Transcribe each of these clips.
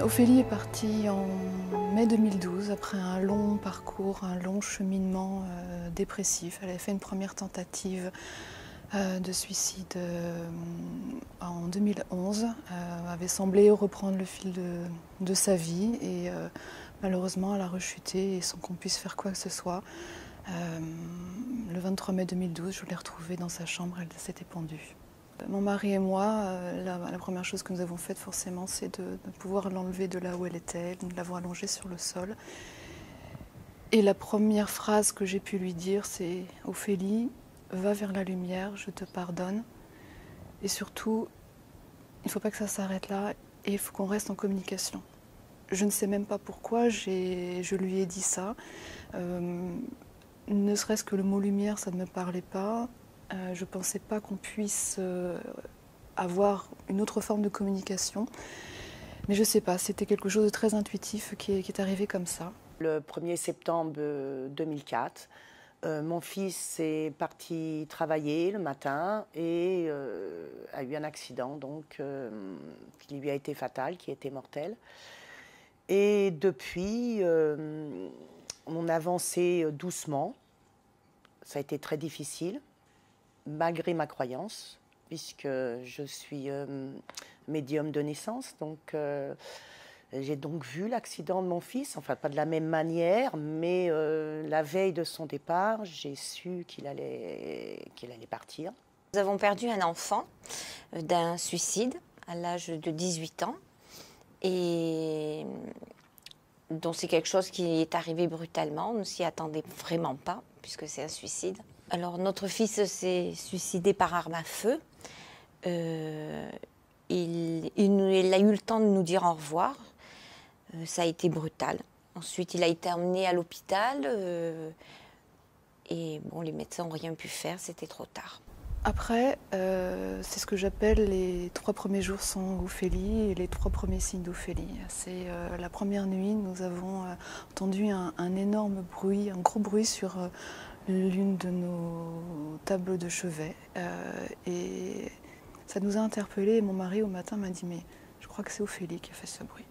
Ophélie est partie en mai 2012 après un long parcours, un long cheminement dépressif. Elle avait fait une première tentative de suicide en 2011. Avait semblé reprendre le fil de sa vie et malheureusement elle a rechuté et sans qu'on puisse faire quoi que ce soit. Le 23 mai 2012, je l'ai retrouvée dans sa chambre, elle s'était pendue. Mon mari et moi, la première chose que nous avons faite forcément, c'est de pouvoir l'enlever de là où elle était, de l'avoir allongée sur le sol. Et la première phrase que j'ai pu lui dire, c'est « Ophélie, va vers la lumière, je te pardonne. Et surtout, il ne faut pas que ça s'arrête là et il faut qu'on reste en communication. » Je ne sais même pas pourquoi je lui ai dit ça. Ne serait-ce que le mot lumière, ça ne me parlait pas. Je ne pensais pas qu'on puisse avoir une autre forme de communication. Mais je ne sais pas, c'était quelque chose de très intuitif qui est arrivé comme ça. Le 1er septembre 2004, mon fils est parti travailler le matin et a eu un accident donc, qui lui a été fatal, qui a été mortel. Et depuis, on a avancé doucement. Ça a été très difficile, malgré ma croyance, puisque je suis médium de naissance. Donc, j'ai donc vu l'accident de mon fils, enfin pas de la même manière, mais la veille de son départ, j'ai su qu'il allait partir. Nous avons perdu un enfant d'un suicide à l'âge de 18 ans. Et donc c'est quelque chose qui est arrivé brutalement, on ne s'y attendait vraiment pas, puisque c'est un suicide. Alors notre fils s'est suicidé par arme à feu. Il a eu le temps de nous dire au revoir. Ça a été brutal. Ensuite, il a été emmené à l'hôpital. Et bon, les médecins n'ont rien pu faire, c'était trop tard. Après, c'est ce que j'appelle les 3 premiers jours sans Ophélie et les 3 premiers signes d'Ophélie. C'est la première nuit, nous avons entendu un énorme bruit, un gros bruit sur l'une de nos tables de chevet. Et ça nous a interpellés et mon mari au matin m'a dit « mais je crois que c'est Ophélie qui a fait ce bruit ».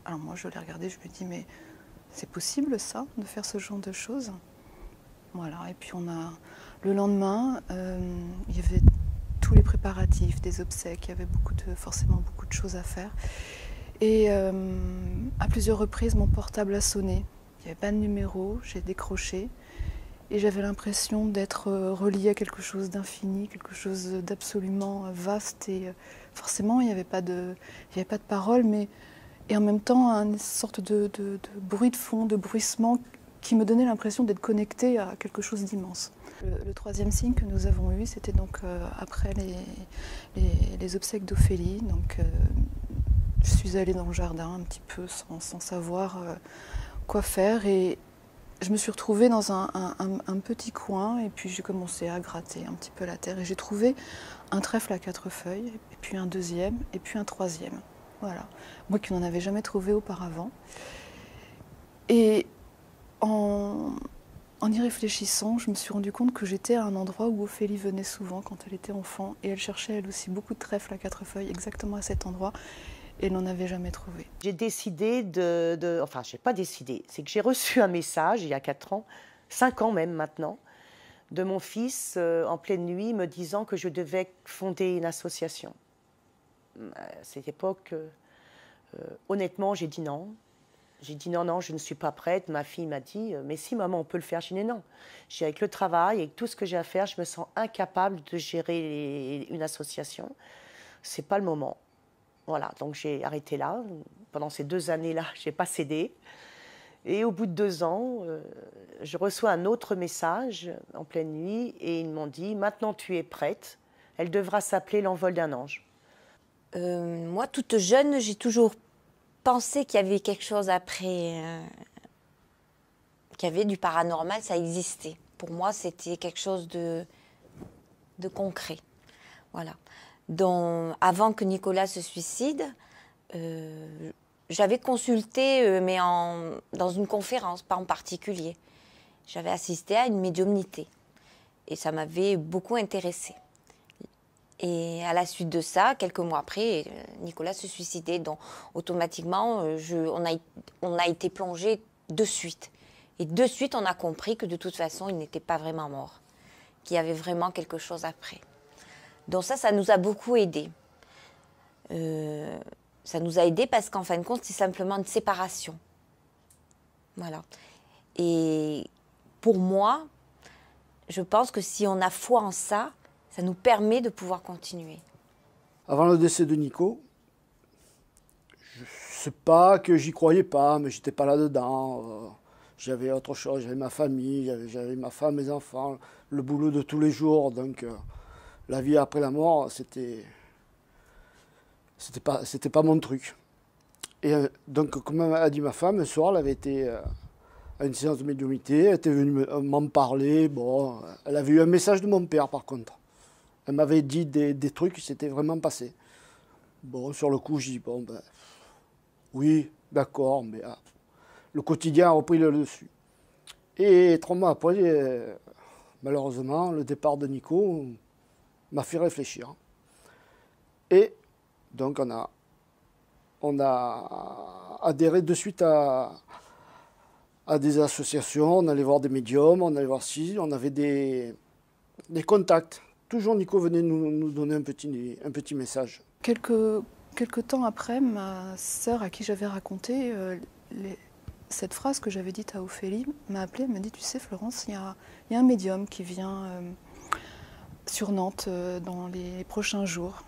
Alors moi je l'ai regardé, je me dis « mais c'est possible ça, de faire ce genre de choses ?» Voilà, et puis le lendemain, il y avait tous les préparatifs, des obsèques, il y avait forcément beaucoup de choses à faire. Et à plusieurs reprises, mon portable a sonné. Il n'y avait pas de numéro, j'ai décroché. Et j'avais l'impression d'être reliée à quelque chose d'infini, quelque chose d'absolument vaste. Et forcément, il n'y avait pas de parole, et en même temps, une sorte de bruit de fond, de bruissement qui me donnait l'impression d'être connectée à quelque chose d'immense. Le 3e signe que nous avons eu, c'était donc après les obsèques d'Ophélie. Donc, je suis allée dans le jardin un petit peu sans savoir quoi faire. Et je me suis retrouvée dans un petit coin et puis j'ai commencé à gratter un petit peu la terre. Et j'ai trouvé un trèfle à 4 feuilles, et puis un 2e, et puis un 3e. Voilà. Moi qui n'en avais jamais trouvé auparavant. Et en y réfléchissant, je me suis rendu compte que j'étais à un endroit où Ophélie venait souvent quand elle était enfant et elle cherchait elle aussi beaucoup de trèfles à 4 feuilles exactement à cet endroit et elle n'en avait jamais trouvé. J'ai décidé enfin, je n'ai pas décidé, c'est que j'ai reçu un message il y a 4 ans, 5 ans même maintenant, de mon fils en pleine nuit me disant que je devais fonder une association. À cette époque, honnêtement, j'ai dit non. J'ai dit non, non, je ne suis pas prête. Ma fille m'a dit, mais si maman, on peut le faire. J'ai dit non. Avec le travail, avec tout ce que j'ai à faire, je me sens incapable de gérer une association. C'est pas le moment. Voilà, donc j'ai arrêté là. Pendant ces 2 années-là, je n'ai pas cédé. Et au bout de 2 ans, je reçois un autre message en pleine nuit et ils m'ont dit, maintenant tu es prête, elle devra s'appeler l'envol d'un ange. Moi, toute jeune, j'ai toujours pensé qu'il y avait quelque chose après, qu'il y avait du paranormal, ça existait. Pour moi, c'était quelque chose de concret. Voilà. Donc, avant que Nicolas se suicide, j'avais consulté, mais dans une conférence, pas en particulier. J'avais assisté à une médiumnité et ça m'avait beaucoup intéressée. Et à la suite de ça, quelques mois après, Nicolas se suicidait. Donc automatiquement, on a été plongé de suite. Et de suite, on a compris que de toute façon, il n'était pas vraiment mort, qu'il y avait vraiment quelque chose après. Donc ça nous a beaucoup aidés. Ça nous a aidés parce qu'en fin de compte, c'est simplement une séparation. Voilà. Et pour moi, je pense que si on a foi en ça, ça nous permet de pouvoir continuer. Avant le décès de Nico, je sais pas que j'y croyais pas, mais j'étais pas là-dedans. J'avais autre chose, j'avais ma famille, j'avais ma femme, mes enfants, le boulot de tous les jours. Donc la vie après la mort, c'était pas mon truc. Et donc, comme a dit ma femme, un soir, elle avait été à une séance de médiumnité, elle était venue m'en parler. Bon, elle avait eu un message de mon père, par contre. Elle m'avait dit des trucs qui s'étaient vraiment passés. Bon, sur le coup, j'ai dit, bon, ben, oui, d'accord, mais le quotidien a repris le dessus. Et 3 mois après, malheureusement, le départ de Nico m'a fait réfléchir. Et donc, on a adhéré de suite à des associations, on allait voir des médiums, on allait voir si, on avait des contacts. Toujours Nico venait nous donner un petit message. Quelques temps après, ma sœur à qui j'avais raconté cette phrase que j'avais dite à Ophélie m'a appelée, m'a dit, tu sais Florence, il y a un médium qui vient sur Nantes dans les prochains jours.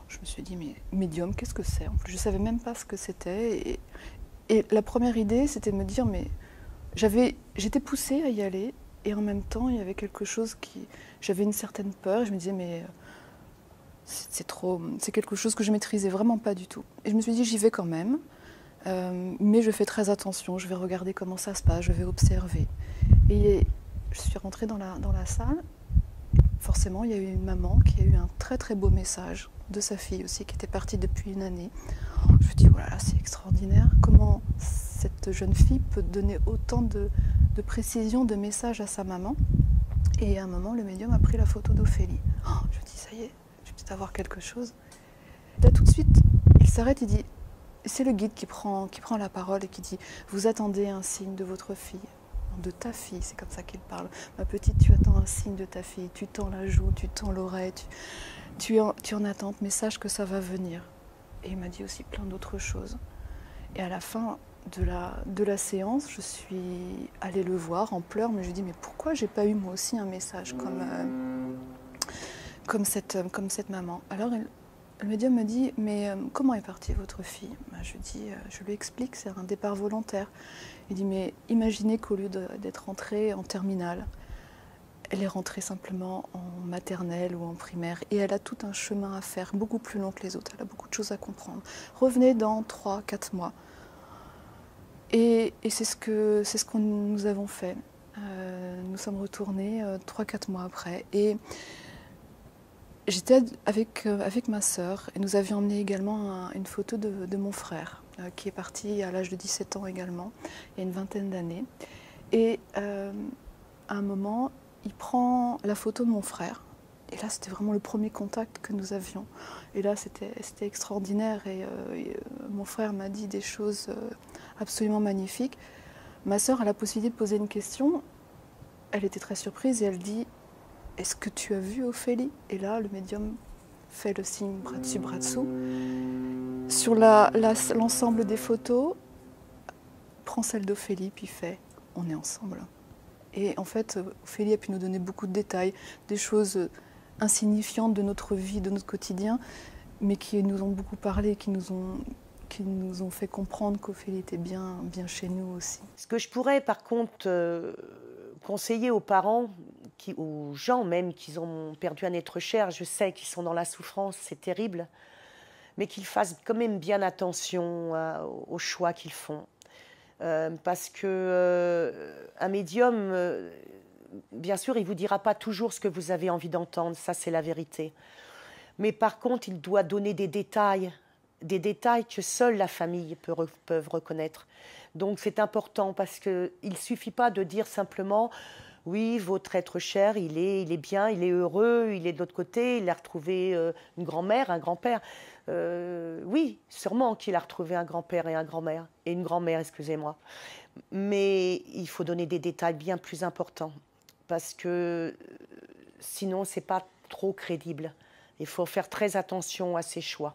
Je me suis dit, mais médium, qu'est-ce que c'est? En plus, je ne savais même pas ce que c'était. Et la première idée, c'était de me dire, mais j'étais poussée à y aller, et en même temps, il y avait quelque chose j'avais une certaine peur, et je me disais, mais c'est quelque chose que je maîtrisais vraiment pas du tout. Et je me suis dit, j'y vais quand même, mais je fais très attention, je vais regarder comment ça se passe, je vais observer. Et je suis rentrée dans la salle. Forcément, il y a eu une maman qui a eu un très très beau message de sa fille aussi, qui était partie depuis une année. Je me dis, voilà, c'est extraordinaire, comment cette jeune fille peut donner autant de précision, de messages à sa maman. Et à un moment, le médium a pris la photo d'Ophélie. Je me dis, ça y est, je vais peut-être avoir quelque chose. Et là, tout de suite, il s'arrête, il dit, c'est le guide qui prend la parole et qui dit, vous attendez un signe de votre fille. De ta fille, c'est comme ça qu'il parle. Ma petite, tu attends un signe de ta fille, tu tends la joue, tu tends l'oreille, tu es en attente, mais sache que ça va venir. Et il m'a dit aussi plein d'autres choses. Et à la fin de la séance, je suis allée le voir en pleurs, mais je lui ai dit, mais pourquoi j'ai pas eu moi aussi un message comme cette maman? Alors le médium me dit, mais comment est partie votre fille? Je lui explique, c'est un départ volontaire. Il dit, mais imaginez qu'au lieu d'être rentrée en terminale, elle est rentrée simplement en maternelle ou en primaire. Et elle a tout un chemin à faire, beaucoup plus long que les autres. Elle a beaucoup de choses à comprendre. Revenez dans 3-4 mois. Et c'est ce que nous avons fait. Nous sommes retournés 3-4 mois après. Et j'étais avec ma sœur et nous avions emmené également une photo de mon frère qui est parti à l'âge de 17 ans également, il y a une vingtaine d'années. Et à un moment, il prend la photo de mon frère. Et là, c'était vraiment le premier contact que nous avions. Et là, c'était extraordinaire. Et mon frère m'a dit des choses absolument magnifiques. Ma sœur a la possibilité de poser une question. Elle était très surprise et elle dit, est-ce que tu as vu Ophélie? Et là, le médium fait le signe bras dessus, bras dessous. Sur l'ensemble des photos, prend celle d'Ophélie, puis fait « on est ensemble ». Et en fait, Ophélie a pu nous donner beaucoup de détails, des choses insignifiantes de notre vie, de notre quotidien, mais qui nous ont beaucoup parlé, qui nous ont fait comprendre qu'Ophélie était bien chez nous aussi. Ce que je pourrais par contre conseiller aux parents, aux gens même qui ont perdu un être cher, je sais qu'ils sont dans la souffrance, c'est terrible, mais qu'ils fassent quand même bien attention aux choix qu'ils font. Parce que un médium, bien sûr, il ne vous dira pas toujours ce que vous avez envie d'entendre, ça c'est la vérité. Mais par contre, il doit donner des détails que seule la famille peuvent reconnaître. Donc c'est important parce qu'il ne suffit pas de dire simplement oui, votre être cher, il est bien, il est heureux, il est de l'autre côté, il a retrouvé une grand-mère, un grand-père. Oui, sûrement qu'il a retrouvé un grand-père et une grand-mère, excusez-moi. Mais il faut donner des détails bien plus importants, parce que sinon, c'est pas trop crédible. Il faut faire très attention à ses choix.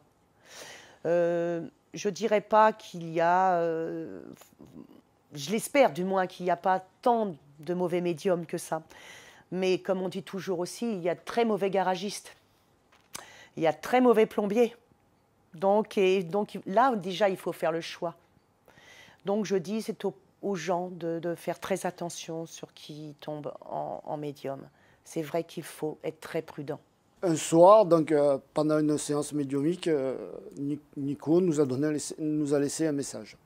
Je dirais pas qu'il y a... je l'espère du moins qu'il n'y a pas tant de mauvais médiums que ça. Mais comme on dit toujours aussi, il y a de très mauvais garagistes. Il y a de très mauvais plombiers. Donc là, déjà, il faut faire le choix. Donc je dis, c'est aux gens de faire très attention sur qui tombe en médium. C'est vrai qu'il faut être très prudent. Un soir, donc, pendant une séance médiumique, Nico nous a laissé un message.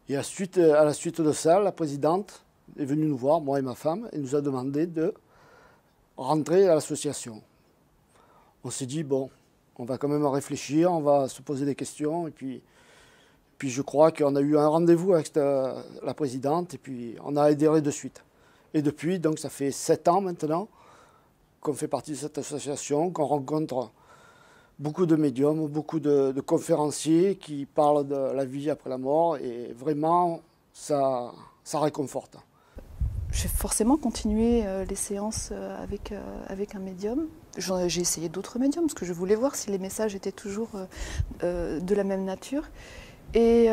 Et à la suite de ça, la présidente est venue nous voir, moi et ma femme, et nous a demandé de rentrer à l'association. On s'est dit, bon, on va quand même réfléchir, on va se poser des questions, et puis je crois qu'on a eu un rendez-vous avec la présidente, et puis on a adhéré de suite. Et depuis, donc ça fait 7 ans maintenant, qu'on fait partie de cette association, qu'on rencontre beaucoup de médiums, beaucoup de conférenciers qui parlent de la vie après la mort, et vraiment, ça réconforte. J'ai forcément continué les séances avec un médium. J'ai essayé d'autres médiums parce que je voulais voir si les messages étaient toujours de la même nature. Et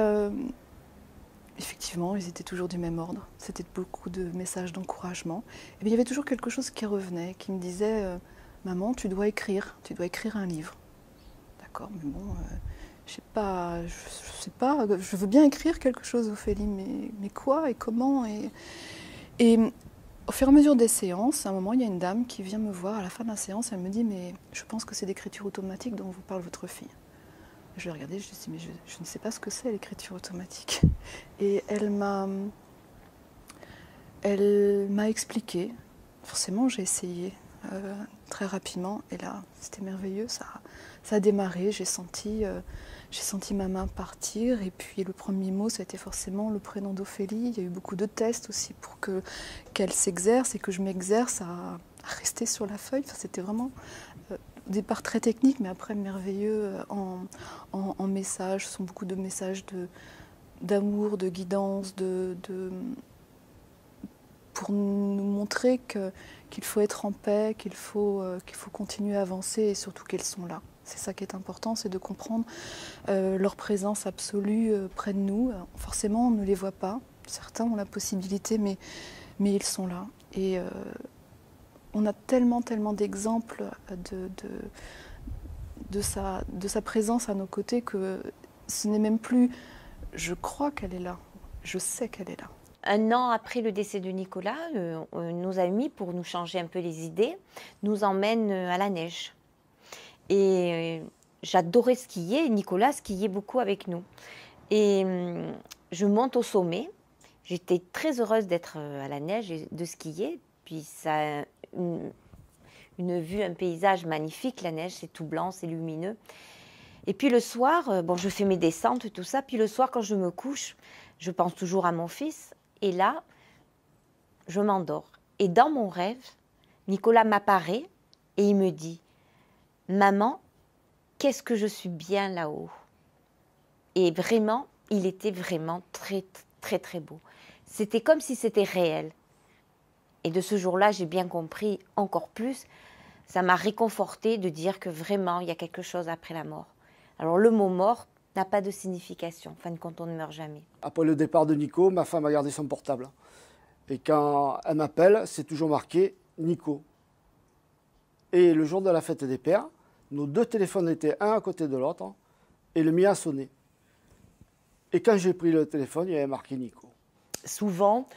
effectivement, ils étaient toujours du même ordre. C'était beaucoup de messages d'encouragement. Et bien, il y avait toujours quelque chose qui revenait, qui me disait maman, tu dois écrire un livre. D'accord, mais bon, je sais pas, je veux bien écrire quelque chose, Ophélie, mais quoi et comment et au fur et à mesure des séances, à un moment, il y a une dame qui vient me voir à la fin de la séance, elle me dit mais je pense que c'est l'écriture automatique dont vous parle votre fille. Je l'ai regardée, je lui ai dit mais je ne sais pas ce que c'est l'écriture automatique. Et elle m'a expliqué. Forcément, j'ai essayé très rapidement et là, c'était merveilleux. Ça a démarré. J'ai senti ma main partir et puis le premier mot, ça a été forcément le prénom d'Ophélie. Il y a eu beaucoup de tests aussi pour qu'elle s'exerce et que je m'exerce à rester sur la feuille. Enfin, c'était vraiment au départ très technique, mais après merveilleux en messages. Ce sont beaucoup de messages d'amour, de guidance, pour nous montrer qu'il faut être en paix, qu'il faut continuer à avancer et surtout qu'elles sont là. C'est ça qui est important, c'est de comprendre leur présence absolue près de nous. Forcément, on ne les voit pas. Certains ont la possibilité, mais ils sont là. Et on a tellement d'exemples de sa présence à nos côtés que ce n'est même plus « je crois qu'elle est là », je sais qu'elle est là. Un an après le décès de Nicolas, nos amis, pour nous changer un peu les idées, nous emmènent à la neige. Et j'adorais skier, et Nicolas skiait beaucoup avec nous. Et je monte au sommet. J'étais très heureuse d'être à la neige et de skier. Puis ça a une vue, un paysage magnifique, la neige, c'est tout blanc, c'est lumineux. Et puis le soir, bon, je fais mes descentes, tout ça. Puis le soir, quand je me couche, je pense toujours à mon fils. Et là, je m'endors. Et dans mon rêve, Nicolas m'apparaît et il me dit « Maman, qu'est-ce que je suis bien là-haut » Et vraiment, il était vraiment très, très, très beau. C'était comme si c'était réel. Et de ce jour-là, j'ai bien compris encore plus. Ça m'a réconfortée de dire que vraiment, il y a quelque chose après la mort. Alors le mot mort n'a pas de signification. En fin de compte, on ne meurt jamais. Après le départ de Nico, ma femme a gardé son portable. Et quand elle m'appelle, c'est toujours marqué Nico. Et le jour de la fête des pères, nos 2 téléphones étaient un à côté de l'autre et le mien a sonné. Et quand j'ai pris le téléphone, il y avait marqué Nico. Souvent,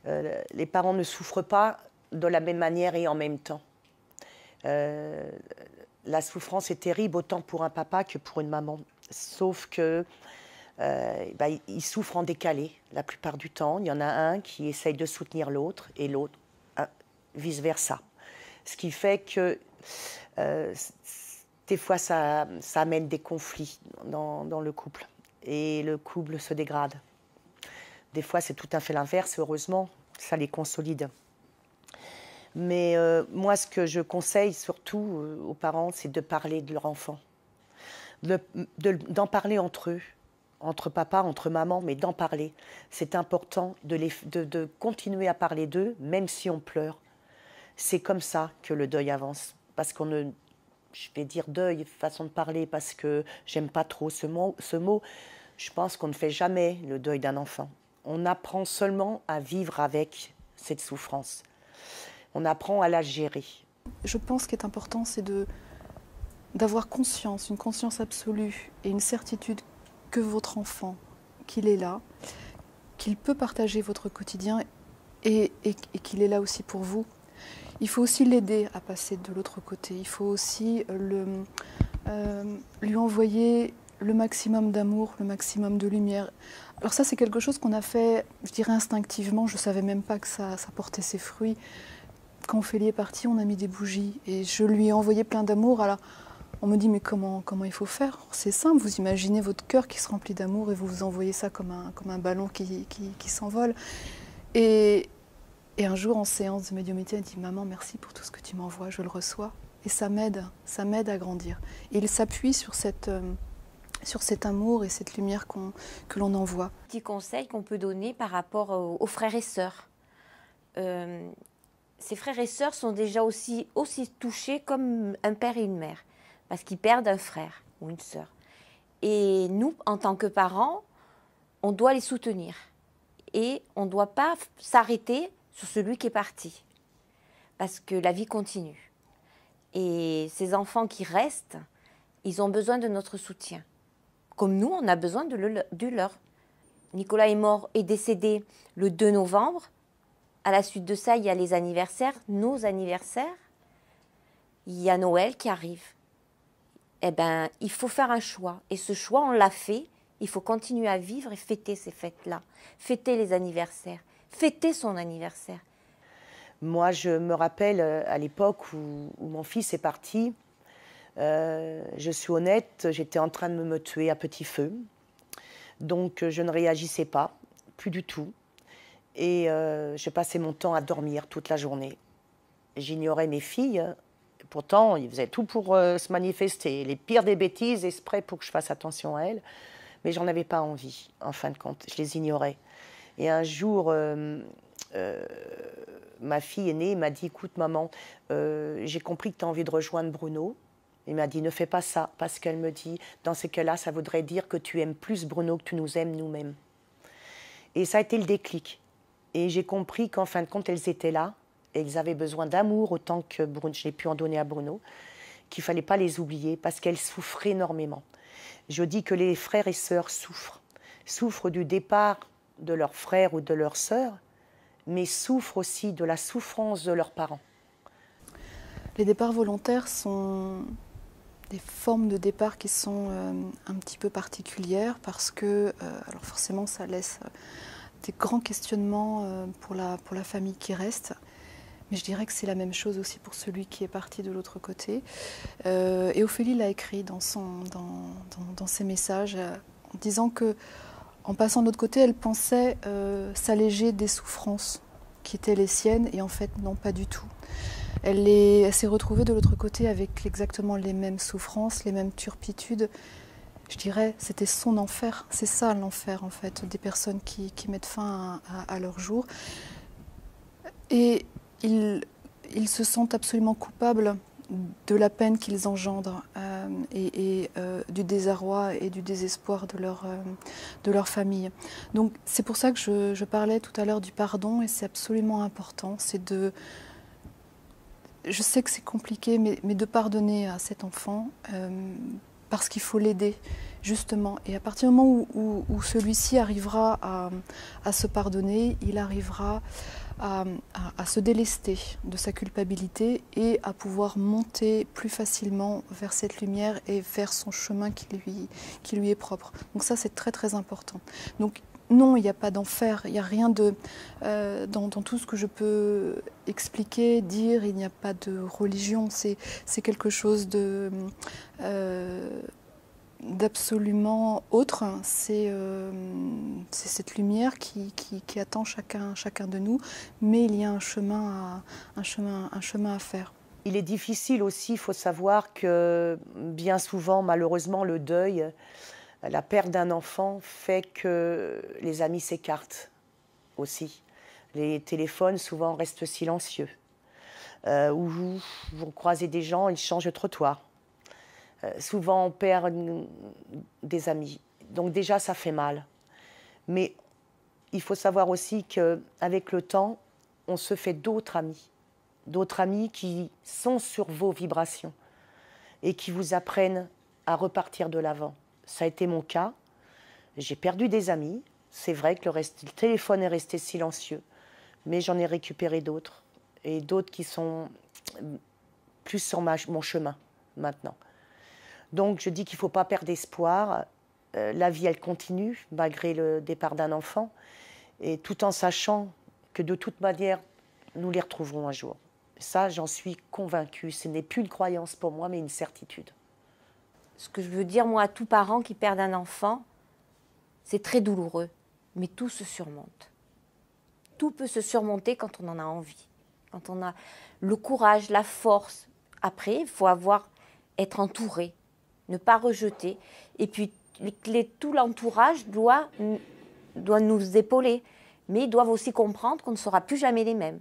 les parents ne souffrent pas de la même manière et en même temps. La souffrance est terrible autant pour un papa que pour une maman. Sauf que ils souffrent en décalé la plupart du temps. Il y en a un qui essaye de soutenir l'autre et l'autre vice-versa. Ce qui fait que des fois ça amène des conflits dans le couple et le couple se dégrade. Des fois c'est tout à fait l'inverse, heureusement. ça les consolide. Mais moi, ce que je conseille surtout aux parents, c'est de parler de leur enfant, d'en parler entre eux, entre papa, entre maman, mais d'en parler. C'est important de continuer à parler d'eux, même si on pleure. C'est comme ça que le deuil avance. Parce qu'on ne... Je vais dire deuil, façon de parler, parce que j'aime pas trop ce mot. Je pense qu'on ne fait jamais le deuil d'un enfant. On apprend seulement à vivre avec cette souffrance. On apprend à la gérer. Je pense ce qui est important, c'est d'avoir conscience, une conscience absolue et une certitude que votre enfant, qu'il est là, qu'il peut partager votre quotidien et qu'il est là aussi pour vous. Il faut aussi l'aider à passer de l'autre côté. Il faut aussi lui envoyer le maximum d'amour, le maximum de lumière. Alors ça, c'est quelque chose qu'on a fait, je dirais instinctivement. Je ne savais même pas que ça portait ses fruits. Quand Ophélie est partie, on a mis des bougies et je lui ai envoyé plein d'amour. Alors, on me dit, mais comment il faut faire? C'est simple, vous imaginez votre cœur qui se remplit d'amour et vous vous envoyez ça comme un ballon qui s'envole. Et un jour, en séance de médiumnité, elle dit, maman, merci pour tout ce que tu m'envoies, je le reçois. Et ça m'aide à grandir. Et il s'appuie sur cet amour et cette lumière que l'on envoie. Petit conseil qu'on peut donner par rapport aux frères et sœurs. Ces frères et sœurs sont déjà aussi touchés comme un père et une mère, parce qu'ils perdent un frère ou une sœur. Et nous, en tant que parents, on doit les soutenir. Et on ne doit pas s'arrêter sur celui qui est parti, parce que la vie continue. Et ces enfants qui restent, ils ont besoin de notre soutien. Comme nous, on a besoin du leur. Nicolas est décédé le 2 novembre. À la suite de ça, il y a les anniversaires, nos anniversaires. Il y a Noël qui arrive. Eh bien, il faut faire un choix. Et ce choix, on l'a fait. Il faut continuer à vivre et fêter ces fêtes-là. Fêter les anniversaires. Fêter son anniversaire. Moi, je me rappelle à l'époque où mon fils est parti, je suis honnête, j'étais en train de me tuer à petit feu. Donc, je ne réagissais pas, plus du tout. Et je passais mon temps à dormir toute la journée. J'ignorais mes filles. Pourtant, ils faisaient tout pour se manifester. Les pires des bêtises, exprès pour que je fasse attention à elles. Mais j'en avais pas envie, en fin de compte. Je les ignorais. Et un jour, ma fille aînée m'a dit, écoute maman, j'ai compris que tu as envie de rejoindre Bruno. Il m'a dit, ne fais pas ça. Parce qu'elle me dit, dans ces cas-là, ça voudrait dire que tu aimes plus Bruno que tu nous aimes nous-mêmes. Et ça a été le déclic. Et j'ai compris qu'en fin de compte, elles étaient là. Et elles avaient besoin d'amour autant que j'ai pu en donner à Bruno. Qu'il ne fallait pas les oublier parce qu'elles souffraient énormément. Je dis que les frères et sœurs souffrent du départ de leurs frères ou de leurs sœurs, mais souffrent aussi de la souffrance de leurs parents. Les départs volontaires sont des formes de départ qui sont un petit peu particulières parce que, alors forcément, ça laisse des grands questionnements pour la famille qui reste. Mais je dirais que c'est la même chose aussi pour celui qui est parti de l'autre côté. Et Ophélie l'a écrit dans ses messages en disant que, en passant de l'autre côté, elle pensait s'alléger des souffrances qui étaient les siennes, et en fait, non, pas du tout. Elle s'est retrouvée de l'autre côté avec exactement les mêmes souffrances, les mêmes turpitudes. Je dirais, c'était son enfer. C'est ça l'enfer, en fait, des personnes qui mettent fin à leur jour. Et ils se sentent absolument coupables de la peine qu'ils engendrent et du désarroi et du désespoir de leur famille. Donc c'est pour ça que je parlais tout à l'heure du pardon, et c'est absolument important. Je sais que c'est compliqué, mais de pardonner à cet enfant parce qu'il faut l'aider, justement. Et à partir du moment où celui-ci arrivera à se pardonner, il arrivera à se délester de sa culpabilité et à pouvoir monter plus facilement vers cette lumière et vers son chemin qui lui est propre. Donc ça, c'est très très important. Donc non, il n'y a pas d'enfer, il n'y a rien dans tout ce que je peux expliquer, dire, il n'y a pas de religion, c'est quelque chose d'absolument autre. C'est cette lumière qui attend chacun de nous, mais il y a un chemin à faire. Il est difficile aussi, il faut savoir que bien souvent, malheureusement, le deuil, la perte d'un enfant fait que les amis s'écartent aussi. Les téléphones souvent restent silencieux. Ou vous croisez des gens, ils changent de trottoir. Souvent, on perd des amis. Donc déjà, ça fait mal. Mais il faut savoir aussi qu'avec le temps, on se fait d'autres amis qui sont sur vos vibrations et qui vous apprennent à repartir de l'avant. Ça a été mon cas. J'ai perdu des amis. C'est vrai que le téléphone est resté silencieux, mais j'en ai récupéré d'autres. Et d'autres qui sont plus sur mon chemin maintenant. Donc je dis qu'il ne faut pas perdre espoir. La vie, elle continue, malgré le départ d'un enfant, et tout en sachant que de toute manière, nous les retrouverons un jour. Ça, j'en suis convaincue. Ce n'est plus une croyance pour moi, mais une certitude. Ce que je veux dire, moi, à tout parent qui perd un enfant, c'est très douloureux, mais tout se surmonte. Tout peut se surmonter quand on en a envie, quand on a le courage, la force. Après, il faut être entouré, ne pas rejeter. Et puis, tout l'entourage doit nous épauler, mais ils doivent aussi comprendre qu'on ne sera plus jamais les mêmes.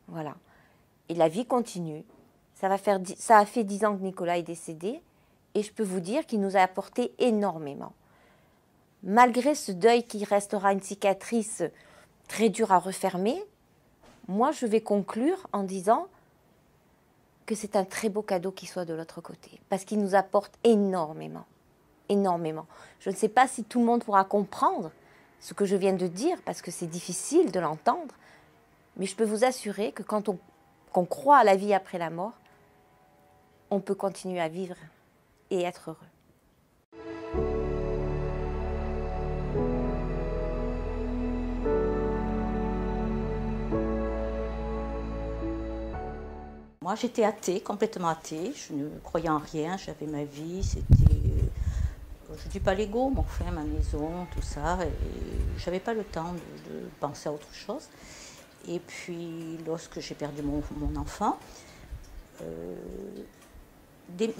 Voilà. Et la vie continue. Ça a fait 10 ans que Nicolas est décédé, et je peux vous dire qu'il nous a apporté énormément. Malgré ce deuil qui restera une cicatrice très dure à refermer, moi je vais conclure en disant que c'est un très beau cadeau qu'il soit de l'autre côté, parce qu'il nous apporte énormément, énormément. Je ne sais pas si tout le monde pourra comprendre ce que je viens de dire, parce que c'est difficile de l'entendre, mais je peux vous assurer que quand qu'on croit à la vie après la mort, on peut continuer à vivre et être heureux. Moi, j'étais athée, complètement athée. Je ne croyais en rien. J'avais ma vie. C'était, je dis pas l'ego, mon frère, ma maison, tout ça. Et j'avais pas le temps de penser à autre chose. Et puis, lorsque j'ai perdu mon enfant,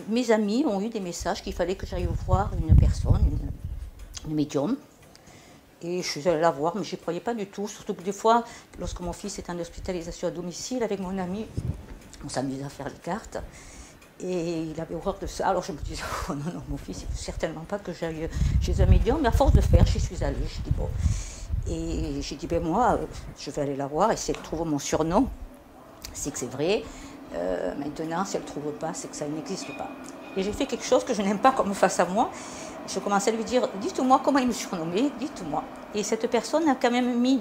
mes amis ont eu des messages qu'il fallait que j'aille voir une personne, une médium. Et je suis allée la voir, mais je n'y croyais pas du tout. Surtout que des fois, lorsque mon fils était en hospitalisation à domicile avec mon ami, on s'amusait à faire les cartes. Et il avait horreur de ça. Alors je me disais, oh non, non, mon fils, il ne veut certainement pas que j'aille chez un médium. Mais à force de faire, j'y suis allée. J'ai dit, bon. Et j'ai dit, ben moi, je vais aller la voir, essayer de trouver mon surnom. C'est que c'est vrai. Maintenant, si elle ne trouve pas, c'est que ça n'existe pas. Et j'ai fait quelque chose que je n'aime pas qu'on me fasse à moi. Je commençais à lui dire, dites-moi comment il me surnommait, dites-moi. Et cette personne a quand même mis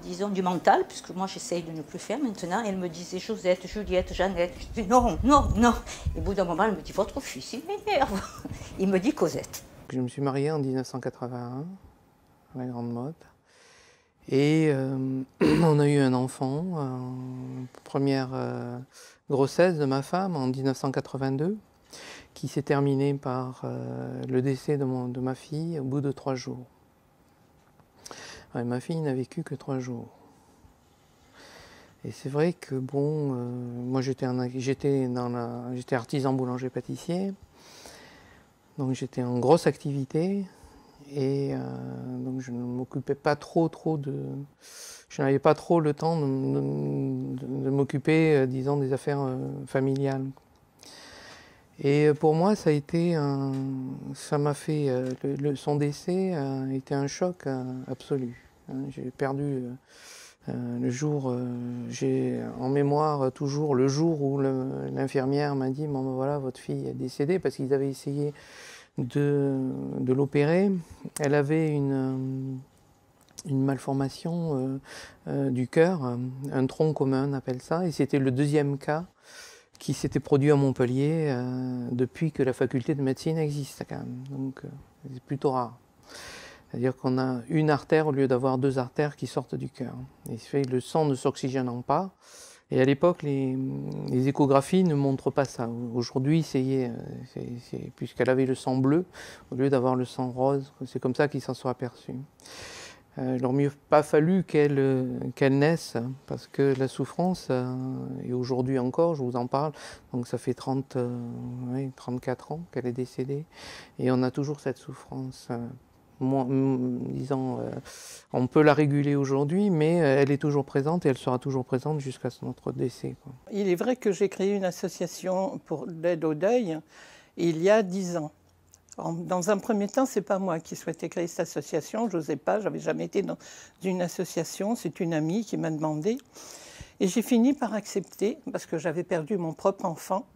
disons, du mental, puisque moi j'essaye de ne plus faire maintenant. Elle me disait Josette, Juliette, Jeannette. Je dis non, non, non. Et au bout d'un moment, elle me dit, votre fils, il m'énerve. Il me dit Cosette. Je me suis mariée en 1981, à la Grande Motte. Et on a eu un enfant, première grossesse de ma femme en 1982, qui s'est terminée par le décès de ma fille au bout de 3 jours. Ouais, ma fille n'a vécu que 3 jours. Et c'est vrai que bon, moi j'étais artisan boulanger-pâtissier, donc j'étais en grosse activité. Et donc je ne m'occupais pas trop je n'avais pas trop le temps de m'occuper, disons, des affaires familiales. Et pour moi, ça a été ça m'a fait, son décès a été un choc absolu. J'ai perdu le jour, j'ai en mémoire toujours le jour où l'infirmière m'a dit, bon ben voilà, votre fille est décédée, parce qu'ils avaient essayé de l'opérer. Elle avait une malformation du cœur, un tronc commun on appelle ça, et c'était le 2e cas qui s'était produit à Montpellier depuis que la faculté de médecine existe quand même. Donc c'est plutôt rare. C'est-à-dire qu'on a une artère au lieu d'avoir 2 artères qui sortent du cœur. Et le sang ne s'oxygénant pas, Et à l'époque, les échographies ne montrent pas ça. Aujourd'hui, puisqu'elle avait le sang bleu, au lieu d'avoir le sang rose, c'est comme ça qu'ils s'en sont aperçus. Il n'aurait mieux pas fallu qu'elle naisse, parce que la souffrance, et aujourd'hui encore, je vous en parle, donc ça fait 34 ans qu'elle est décédée, et on a toujours cette souffrance. Disons, on peut la réguler aujourd'hui, mais elle est toujours présente et elle sera toujours présente jusqu'à notre décès, quoi. Il est vrai que j'ai créé une association pour l'aide au deuil il y a 10 ans. Dans un premier temps, ce n'est pas moi qui souhaitais créer cette association, je n'osais pas, je n'avais jamais été dans une association, c'est une amie qui m'a demandé. Et j'ai fini par accepter, parce que j'avais perdu mon propre enfant,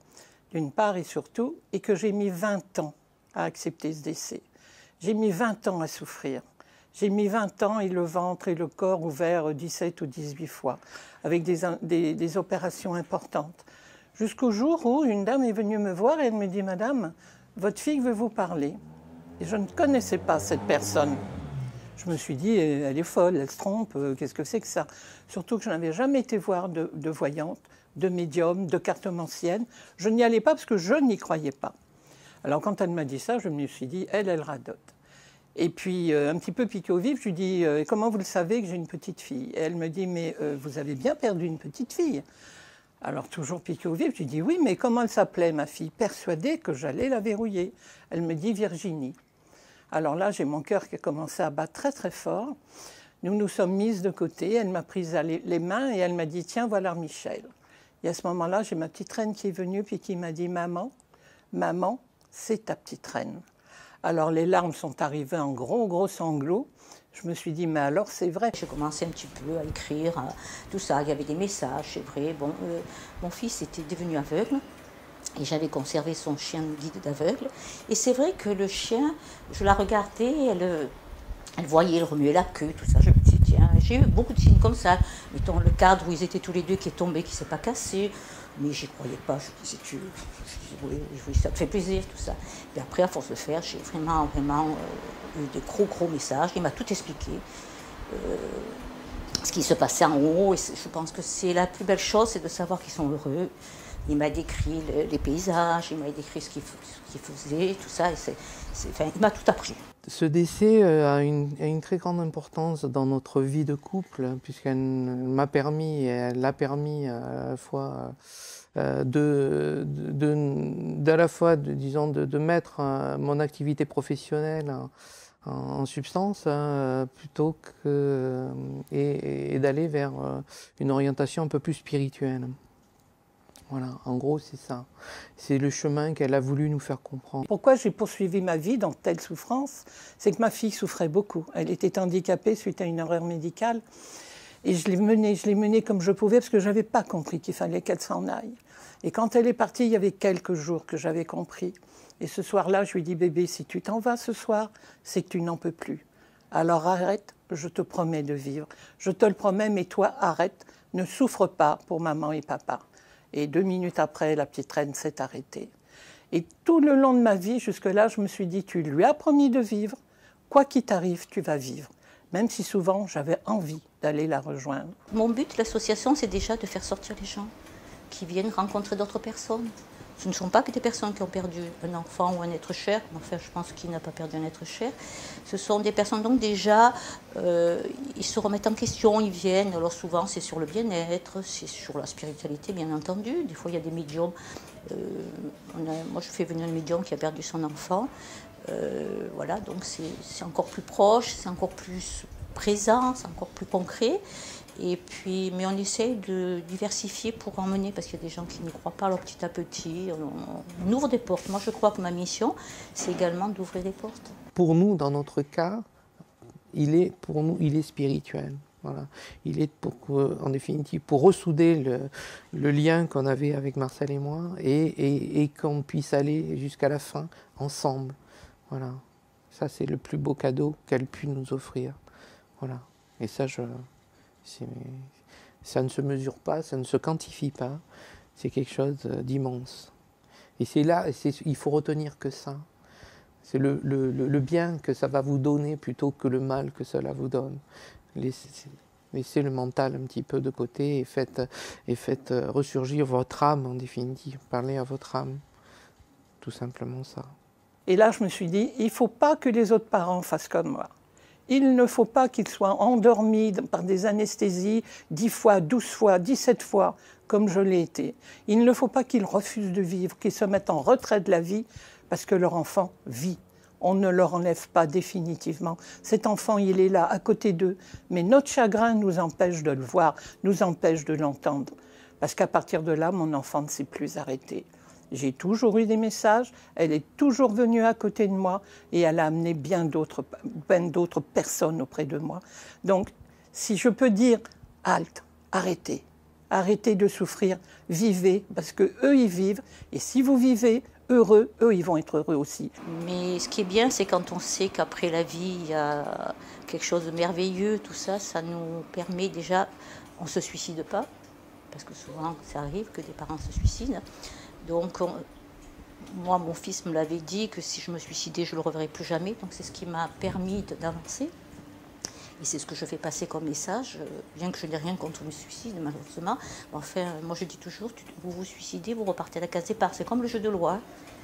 d'une part et surtout, et que j'ai mis 20 ans à accepter ce décès. J'ai mis 20 ans à souffrir. J'ai mis 20 ans et le ventre et le corps ouverts 17 ou 18 fois, avec des opérations importantes. Jusqu'au jour où une dame est venue me voir et elle me dit « Madame, votre fille veut vous parler ». Et je ne connaissais pas cette personne. Je me suis dit, elle est folle, elle se trompe, qu'est-ce que c'est que ça? Surtout que je n'avais jamais été voir de voyante, de médium, de cartomancienne. Je n'y allais pas parce que je n'y croyais pas. Alors quand elle m'a dit ça, je me suis dit, elle radote. Et puis, un petit peu piqué au vif, je lui dis, comment vous le savez que j'ai une petite fille? Et elle me dit, mais vous avez bien perdu une petite fille. Alors, toujours piqué au vif, je lui dis, oui, mais comment elle s'appelait, ma fille? Persuadée que j'allais la verrouiller. Elle me dit, Virginie. Alors là, j'ai mon cœur qui a commencé à battre très, très fort. Nous nous sommes mises de côté. Elle m'a pris les mains et elle m'a dit, tiens, voilà Michel. Et à ce moment-là, j'ai ma petite reine qui est venue puis qui m'a dit, maman, maman, c'est ta petite reine. Alors les larmes sont arrivées en gros sanglots. Je me suis dit, mais alors c'est vrai. J'ai commencé un petit peu à écrire tout ça. Il y avait des messages, c'est vrai. Bon, mon fils était devenu aveugle et j'avais conservé son chien guide d'aveugle. Et c'est vrai que le chien, je la regardais, elle voyait, elle remuait la queue, tout ça. Je me dis, tiens, j'ai eu beaucoup de signes comme ça. Mettons le cadre où ils étaient tous les deux qui est tombé, qui ne s'est pas cassé. Mais j'y croyais pas, je disais, oui, ça te fait plaisir, tout ça. Et après, à force de faire, j'ai vraiment eu des gros messages. Il m'a tout expliqué, ce qui se passait en haut. Et je pense que c'est la plus belle chose, c'est de savoir qu'ils sont heureux. Il m'a décrit les paysages, il m'a décrit ce qu'il faisait, tout ça. Enfin, il m'a tout appris. Ce décès a une très grande importance dans notre vie de couple, puisqu'elle m'a permis, et elle l'a permis à la fois de mettre mon activité professionnelle en substance plutôt que et d'aller vers une orientation un peu plus spirituelle. Voilà, en gros, c'est ça. C'est le chemin qu'elle a voulu nous faire comprendre. Pourquoi j'ai poursuivi ma vie dans telle souffrance? C'est que ma fille souffrait beaucoup. Elle était handicapée suite à une erreur médicale. Et je l'ai menée comme je pouvais parce que je n'avais pas compris qu'il fallait qu'elle s'en aille. Et quand elle est partie, il y avait quelques jours que j'avais compris. Et ce soir-là, je lui ai dit, bébé, si tu t'en vas ce soir, c'est que tu n'en peux plus. Alors arrête, je te promets de vivre. Je te le promets, mais toi, arrête. Ne souffre pas pour maman et papa. Et 2 minutes après, la petite reine s'est arrêtée. Et tout le long de ma vie, jusque-là, je me suis dit, tu lui as promis de vivre. Quoi qu'il t'arrive, tu vas vivre. Même si souvent, j'avais envie d'aller la rejoindre. Mon but, l'association, c'est déjà de faire sortir les gens qui viennent rencontrer d'autres personnes. Ce ne sont pas que des personnes qui ont perdu un enfant ou un être cher. Enfin, je pense qu'il n'a pas perdu un être cher. Ce sont des personnes, donc déjà, ils se remettent en question, ils viennent. Alors souvent, c'est sur le bien-être, c'est sur la spiritualité, bien entendu. Des fois, il y a des médiums. Moi, je fais venir un médium qui a perdu son enfant. Voilà, donc c'est encore plus proche, c'est encore plus présent, c'est encore plus concret. Et puis, mais on essaye de diversifier pour emmener, parce qu'il y a des gens qui n'y croient pas, alors petit à petit, on ouvre des portes. Moi, je crois que ma mission, c'est également d'ouvrir des portes. Pour nous, dans notre cas, il est spirituel. Voilà. Il est, en définitive, pour ressouder le lien qu'on avait avec Marcel et moi, et qu'on puisse aller jusqu'à la fin, ensemble. Voilà. Ça, c'est le plus beau cadeau qu'elle puisse nous offrir. Voilà. Et ça, ça ne se mesure pas, ça ne se quantifie pas. C'est quelque chose d'immense. Et c'est là, il faut retenir que ça. C'est le bien que ça va vous donner plutôt que le mal que cela vous donne. laissez le mental un petit peu de côté et faites ressurgir votre âme en définitive. Parlez à votre âme, tout simplement ça. Et là, je me suis dit, il ne faut pas que les autres parents fassent comme moi. Il ne faut pas qu'ils soient endormis par des anesthésies 10 fois, 12 fois, 17 fois, comme je l'ai été. Il ne faut pas qu'ils refusent de vivre, qu'ils se mettent en retrait de la vie parce que leur enfant vit. On ne leur enlève pas définitivement. Cet enfant, il est là, à côté d'eux. Mais notre chagrin nous empêche de le voir, nous empêche de l'entendre. Parce qu'à partir de là, mon enfant ne s'est plus arrêté. J'ai toujours eu des messages, elle est toujours venue à côté de moi et elle a amené bien d'autres personnes auprès de moi. Donc, si je peux dire, halte, arrêtez. Arrêtez de souffrir, vivez, parce qu'eux, ils vivent. Et si vous vivez heureux, eux, ils vont être heureux aussi. Mais ce qui est bien, c'est quand on sait qu'après la vie, il y a quelque chose de merveilleux, tout ça, ça nous permet déjà, on ne se suicide pas, parce que souvent, ça arrive que des parents se suicident. Donc, moi, mon fils me l'avait dit que si je me suicidais, je ne le reverrai plus jamais. Donc, c'est ce qui m'a permis d'avancer. Et c'est ce que je fais passer comme message, bien que je n'ai rien contre le suicide, malheureusement. Enfin, moi, je dis toujours, vous vous suicidez, vous repartez à la case départ. C'est comme le jeu de loi.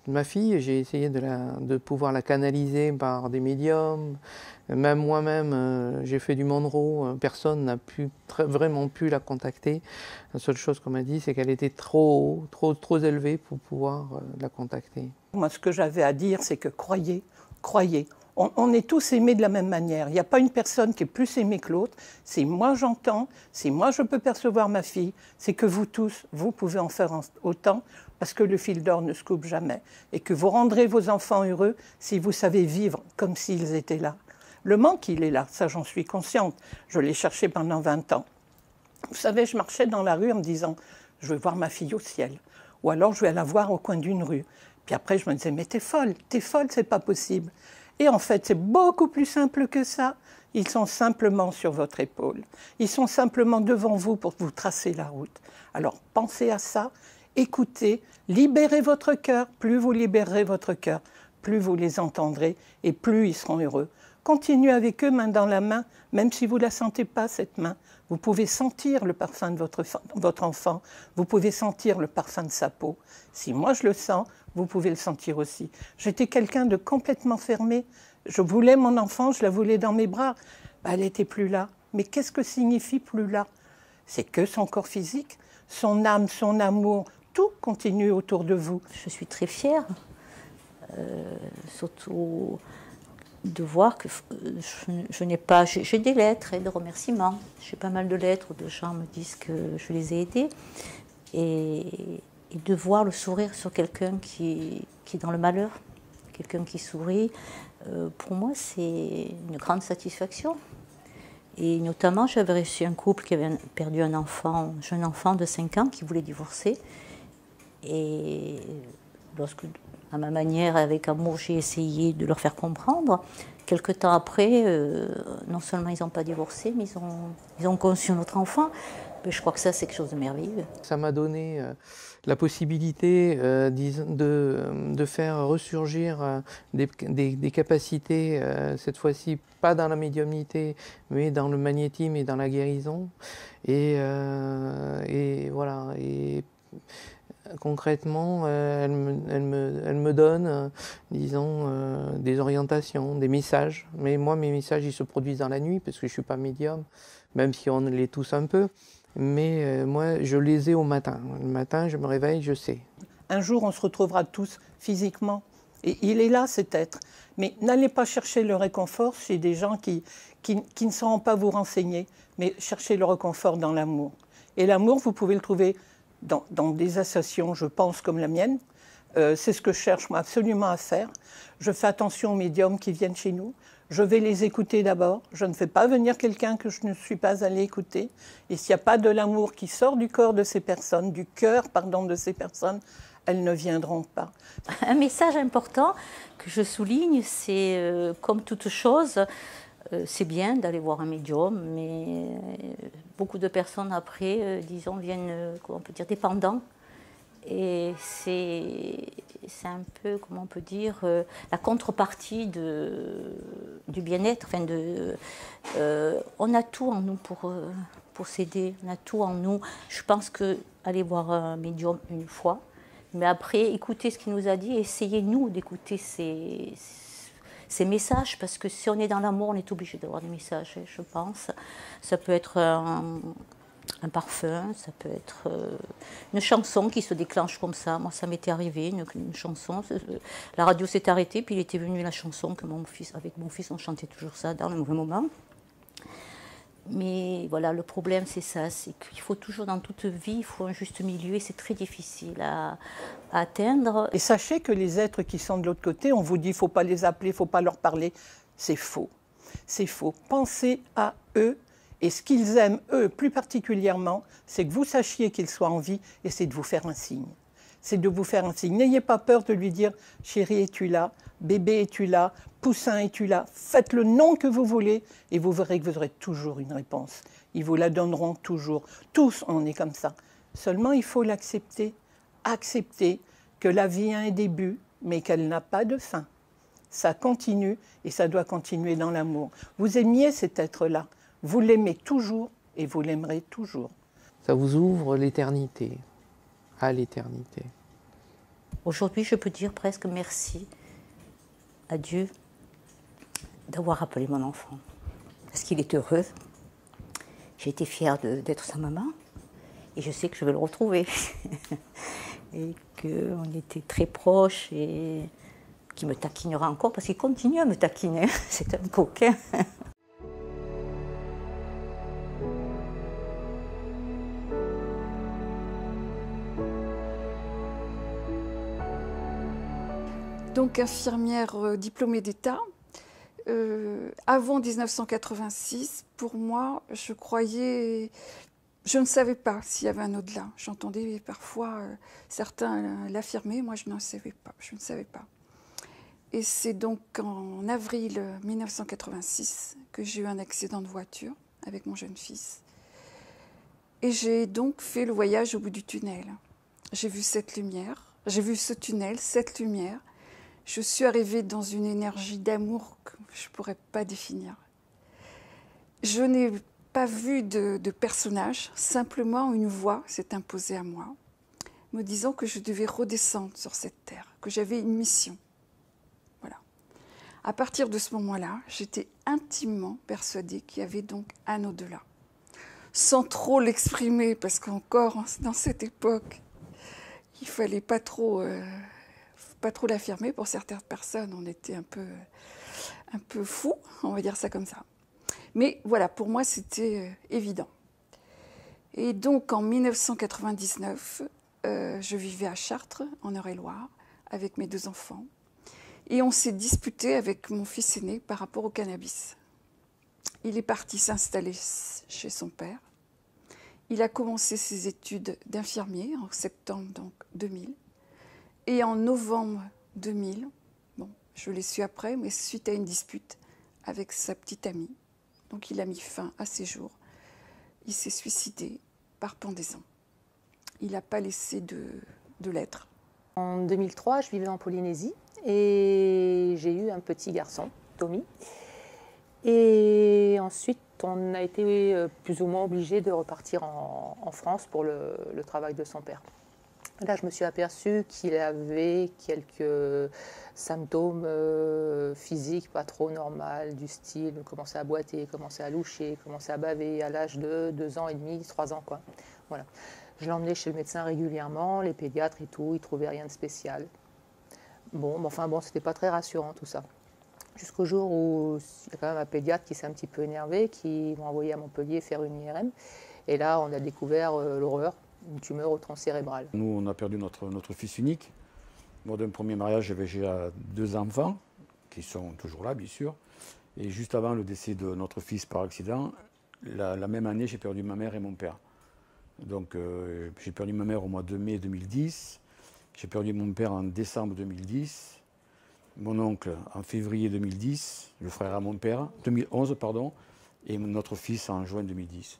Ma fille, j'ai essayé de pouvoir la canaliser par des médiums. Même moi-même, j'ai fait du Monroe. Personne n'a vraiment pu la contacter. La seule chose qu'on m'a dit, c'est qu'elle était trop élevée pour pouvoir la contacter. Moi, ce que j'avais à dire, c'est que croyez. On est tous aimés de la même manière. Il n'y a pas une personne qui est plus aimée que l'autre. C'est moi j'entends, c'est moi je peux percevoir ma fille. C'est que vous tous, vous pouvez en faire autant parce que le fil d'or ne se coupe jamais. Et que vous rendrez vos enfants heureux si vous savez vivre comme s'ils étaient là. Le manque, il est là, ça j'en suis consciente. Je l'ai cherché pendant 20 ans. Vous savez, je marchais dans la rue en me disant, je vais voir ma fille au ciel. Ou alors je vais la voir au coin d'une rue. Puis après je me disais, mais t'es folle, c'est pas possible. Et en fait, c'est beaucoup plus simple que ça. Ils sont simplement sur votre épaule. Ils sont simplement devant vous pour vous tracer la route. Alors, pensez à ça, écoutez, libérez votre cœur. Plus vous libérerez votre cœur, plus vous les entendrez et plus ils seront heureux. Continuez avec eux, main dans la main, même si vous ne la sentez pas, cette main. Vous pouvez sentir le parfum de votre enfant. Vous pouvez sentir le parfum de sa peau. Si moi je le sens, vous pouvez le sentir aussi. J'étais quelqu'un de complètement fermé. Je voulais mon enfant, je la voulais dans mes bras. Elle n'était plus là. Mais qu'est-ce que signifie plus là? C'est que son corps physique, son âme, son amour, tout continue autour de vous. Je suis très fière, surtout de voir que je n'ai pas... J'ai des lettres et de remerciements. J'ai pas mal de lettres où des gens me disent que je les ai aidés. Et de voir le sourire sur quelqu'un qui est dans le malheur, quelqu'un qui sourit, pour moi, c'est une grande satisfaction. Et notamment, j'avais reçu un couple qui avait perdu un jeune enfant de 5 ans qui voulait divorcer. Et lorsque, à ma manière, avec amour, j'ai essayé de leur faire comprendre, quelque temps après, non seulement ils n'ont pas divorcé, mais ils ont conçu notre enfant. Mais je crois que ça, c'est quelque chose de merveilleux. Ça m'a donné la possibilité de faire ressurgir des capacités, cette fois-ci pas dans la médiumnité, mais dans le magnétisme et dans la guérison. Et voilà. Et concrètement, elle me donne, disons, des orientations, des messages. Mais moi, mes messages, ils se produisent dans la nuit, parce que je ne suis pas médium, même si on les tous un peu. Mais moi, je les ai au matin. Le matin, je me réveille, je sais. Un jour, on se retrouvera tous physiquement. Et il est là, cet être. Mais n'allez pas chercher le réconfort chez des gens qui ne sauront pas vous renseigner, mais cherchez le réconfort dans l'amour. Et l'amour, vous pouvez le trouver dans des associations, je pense, comme la mienne. C'est ce que je cherche, moi, absolument à faire. Je fais attention aux médiums qui viennent chez nous. Je vais les écouter d'abord. Je ne fais pas venir quelqu'un que je ne suis pas allée écouter. Et s'il n'y a pas de l'amour qui sort du corps de ces personnes, du cœur, pardon, de ces personnes, elles ne viendront pas. Un message important que je souligne, c'est comme toute chose, c'est bien d'aller voir un médium, mais beaucoup de personnes après, disons, viennent, comment on peut dire, dépendants. Et c'est un peu, comment on peut dire, la contrepartie du bien-être. Enfin on a tout en nous pour s'aider, on a tout en nous. Je pense qu'aller voir un médium une fois, mais après, écouter ce qu'il nous a dit, essayez nous d'écouter ces messages, parce que si on est dans l'amour, on est obligé d'avoir des messages, je pense. Ça peut être un parfum, ça peut être une chanson qui se déclenche comme ça. Moi, ça m'était arrivé, une chanson. La radio s'est arrêtée, puis il était venu la chanson que avec mon fils, on chantait toujours ça dans le mauvais moment. Mais voilà, le problème, c'est ça, c'est qu'il faut toujours, dans toute vie, il faut un juste milieu, et c'est très difficile à atteindre. Et sachez que les êtres qui sont de l'autre côté, on vous dit, il ne faut pas les appeler, il ne faut pas leur parler. C'est faux. C'est faux. Pensez à eux, et ce qu'ils aiment, eux, plus particulièrement, c'est que vous sachiez qu'ils soient en vie, et c'est de vous faire un signe. C'est de vous faire un signe. N'ayez pas peur de lui dire, chérie, es-tu là? Bébé, es-tu là? Poussin, es-tu là? Faites le nom que vous voulez et vous verrez que vous aurez toujours une réponse. Ils vous la donneront toujours. Tous, on est comme ça. Seulement, il faut l'accepter. Accepter que la vie a un début, mais qu'elle n'a pas de fin. Ça continue et ça doit continuer dans l'amour. Vous aimiez cet être-là. Vous l'aimez toujours et vous l'aimerez toujours. Ça vous ouvre l'éternité, à l'éternité. Aujourd'hui, je peux dire presque merci à Dieu d'avoir appelé mon enfant. Parce qu'il est heureux. J'ai été fière d'être sa maman. Et je sais que je vais le retrouver. Et qu'on était très proches et qu'il me taquinera encore parce qu'il continue à me taquiner. C'est un coquin. Donc infirmière diplômée d'État. Avant 1986, pour moi, je ne savais pas s'il y avait un au-delà. J'entendais parfois certains l'affirmer, moi je ne savais pas. Et c'est donc en avril 1986 que j'ai eu un accident de voiture avec mon jeune fils. Et j'ai donc fait le voyage au bout du tunnel. J'ai vu cette lumière, j'ai vu ce tunnel, cette lumière. Je suis arrivée dans une énergie d'amour que je ne pourrais pas définir. Je n'ai pas vu de personnage, simplement une voix s'est imposée à moi, me disant que je devais redescendre sur cette terre, que j'avais une mission. Voilà. À partir de ce moment-là, j'étais intimement persuadée qu'il y avait donc un au-delà. Sans trop l'exprimer, parce qu'encore dans cette époque, il ne fallait pas trop l'affirmer. Pour certaines personnes, on était un peu fous, on va dire ça comme ça. Mais voilà, pour moi, c'était évident. Et donc, en 1999, je vivais à Chartres, en Eure-et-Loire, avec mes 2 enfants. Et on s'est disputé avec mon fils aîné par rapport au cannabis. Il est parti s'installer chez son père. Il a commencé ses études d'infirmier en septembre donc, 2000. Et en novembre 2000, bon, je l'ai su après, mais suite à une dispute avec sa petite amie, donc il a mis fin à ses jours. Il s'est suicidé par pendaison. Il n'a pas laissé de lettres. En 2003, je vivais en Polynésie et j'ai eu un petit garçon, Tommy. Et ensuite, on a été plus ou moins obligés de repartir en France pour le travail de son père. Là, je me suis aperçue qu'il avait quelques symptômes physiques pas trop normaux, du style commencer à boiter, commencer à loucher, commencer à baver à l'âge de 2 ans et demi, 3 ans, quoi. Voilà. Je l'emmenais chez le médecin régulièrement, les pédiatres et tout, ils ne trouvaient rien de spécial. Bon, c'était pas très rassurant tout ça. Jusqu'au jour où il y a quand même un pédiatre qui s'est un petit peu énervé, qui m'a envoyé à Montpellier faire une IRM. Et là, on a découvert l'horreur, une tumeur au tronc cérébral. Nous, on a perdu notre fils unique. Moi, d'un premier mariage, j'avais 2 enfants, qui sont toujours là, bien sûr. Et juste avant le décès de notre fils par accident, la même année, j'ai perdu ma mère et mon père. Donc, j'ai perdu ma mère au mois de mai 2010. J'ai perdu mon père en décembre 2010. Mon oncle en février 2010, le frère à mon père, 2011, pardon, et notre fils en juin 2010.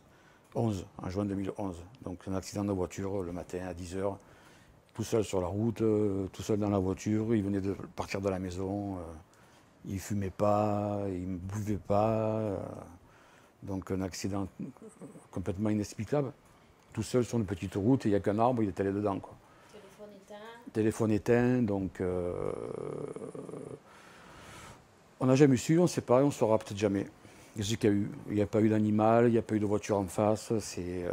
En juin 2011. Donc un accident de voiture le matin à 10h, tout seul sur la route, tout seul dans la voiture. Il venait de partir de la maison. il ne fumait pas, il ne buvait pas. Donc un accident complètement inexplicable. Tout seul sur une petite route, et il n'y a qu'un arbre, il est allé dedans, quoi. Téléphone éteint, donc on n'a jamais su, on ne sait pas, et on ne saura peut-être jamais. Qu'est-ce qu'il y a eu? Il n'y a pas eu d'animal, il n'y a pas eu de voiture en face, c'est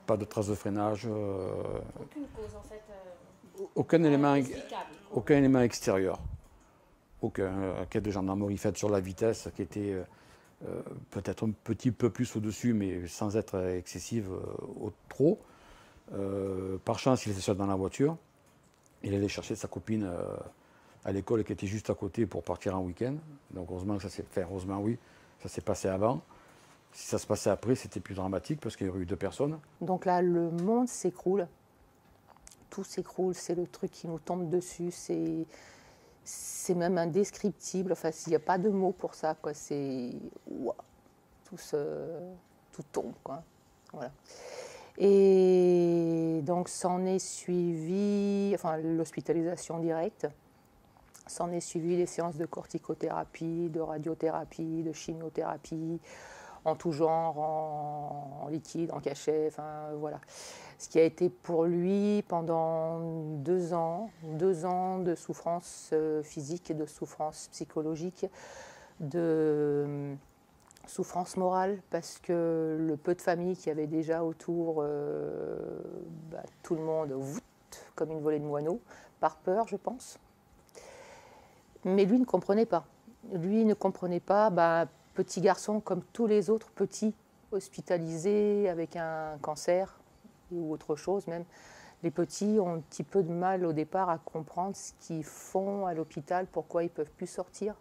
pas de traces de freinage. Aucune cause en fait. Aucun élément inexplicable. Extérieur. Aucun. Enquête de gendarmerie faite sur la vitesse qui était peut-être un petit peu plus au-dessus, mais sans être excessive trop. Par chance, il était seul dans la voiture. Il allait chercher sa copine à l'école qui était juste à côté pour partir en week-end. Donc heureusement que ça s'est fait, heureusement oui, ça s'est passé avant. Si ça se passait après, c'était plus dramatique parce qu'il y aurait eu 2 personnes. Donc là, le monde s'écroule. Tout s'écroule, c'est le truc qui nous tombe dessus. C'est même indescriptible. Enfin, il n'y a pas de mots pour ça, quoi. C'est... Wow. Tout tombe, quoi. Voilà. Et donc, s'en est suivi, enfin, l'hospitalisation directe. S'en est suivi les séances de corticothérapie, de radiothérapie, de chimiothérapie, en tout genre, en liquide, en cachet, enfin, voilà. Ce qui a été pour lui pendant 2 ans de souffrance physique et de souffrance psychologique, de souffrance morale, parce que le peu de famille qu'il y avait déjà autour, tout le monde, comme une volée de moineaux, par peur, je pense. Mais lui ne comprenait pas. Lui ne comprenait pas, petit garçon comme tous les autres petits, hospitalisés avec un cancer ou autre chose même. Les petits ont un petit peu de mal au départ à comprendre ce qu'ils font à l'hôpital, pourquoi ils ne peuvent plus sortir,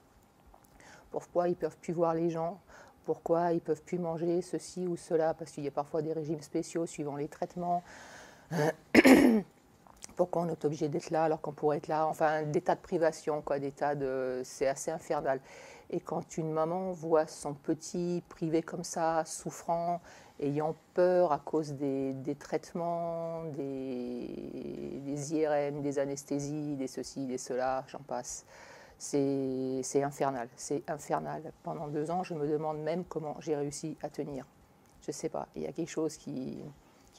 pourquoi ils ne peuvent plus voir les gens, pourquoi ils ne peuvent plus manger ceci ou cela, parce qu'il y a parfois des régimes spéciaux suivant les traitements. Pourquoi on est obligé d'être là alors qu'on pourrait être là, enfin des tas de privations, quoi, c'est assez infernal. Et quand une maman voit son petit privé comme ça, souffrant, ayant peur à cause des traitements, des IRM, des anesthésies, des ceci, des cela, j'en passe, c'est infernal, c'est infernal. Pendant 2 ans, je me demande même comment j'ai réussi à tenir. Je ne sais pas, il y a quelque chose qui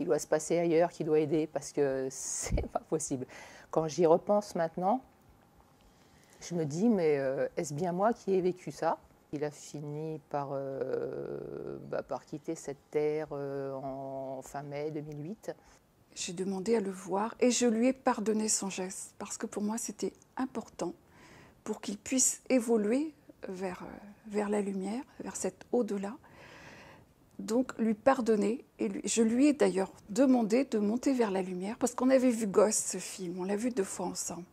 doit se passer ailleurs, qui doit aider, parce que c'est pas possible. Quand j'y repense maintenant, je me dis, mais est-ce bien moi qui ai vécu ça? Il a fini par quitter cette terre en fin mai 2008. J'ai demandé à le voir et je lui ai pardonné son geste, parce que pour moi c'était important pour qu'il puisse évoluer vers la lumière, vers cet au-delà. Donc lui pardonner, et je lui ai d'ailleurs demandé de monter vers la lumière, parce qu'on avait vu Ghost, ce film, on l'a vu 2 fois ensemble.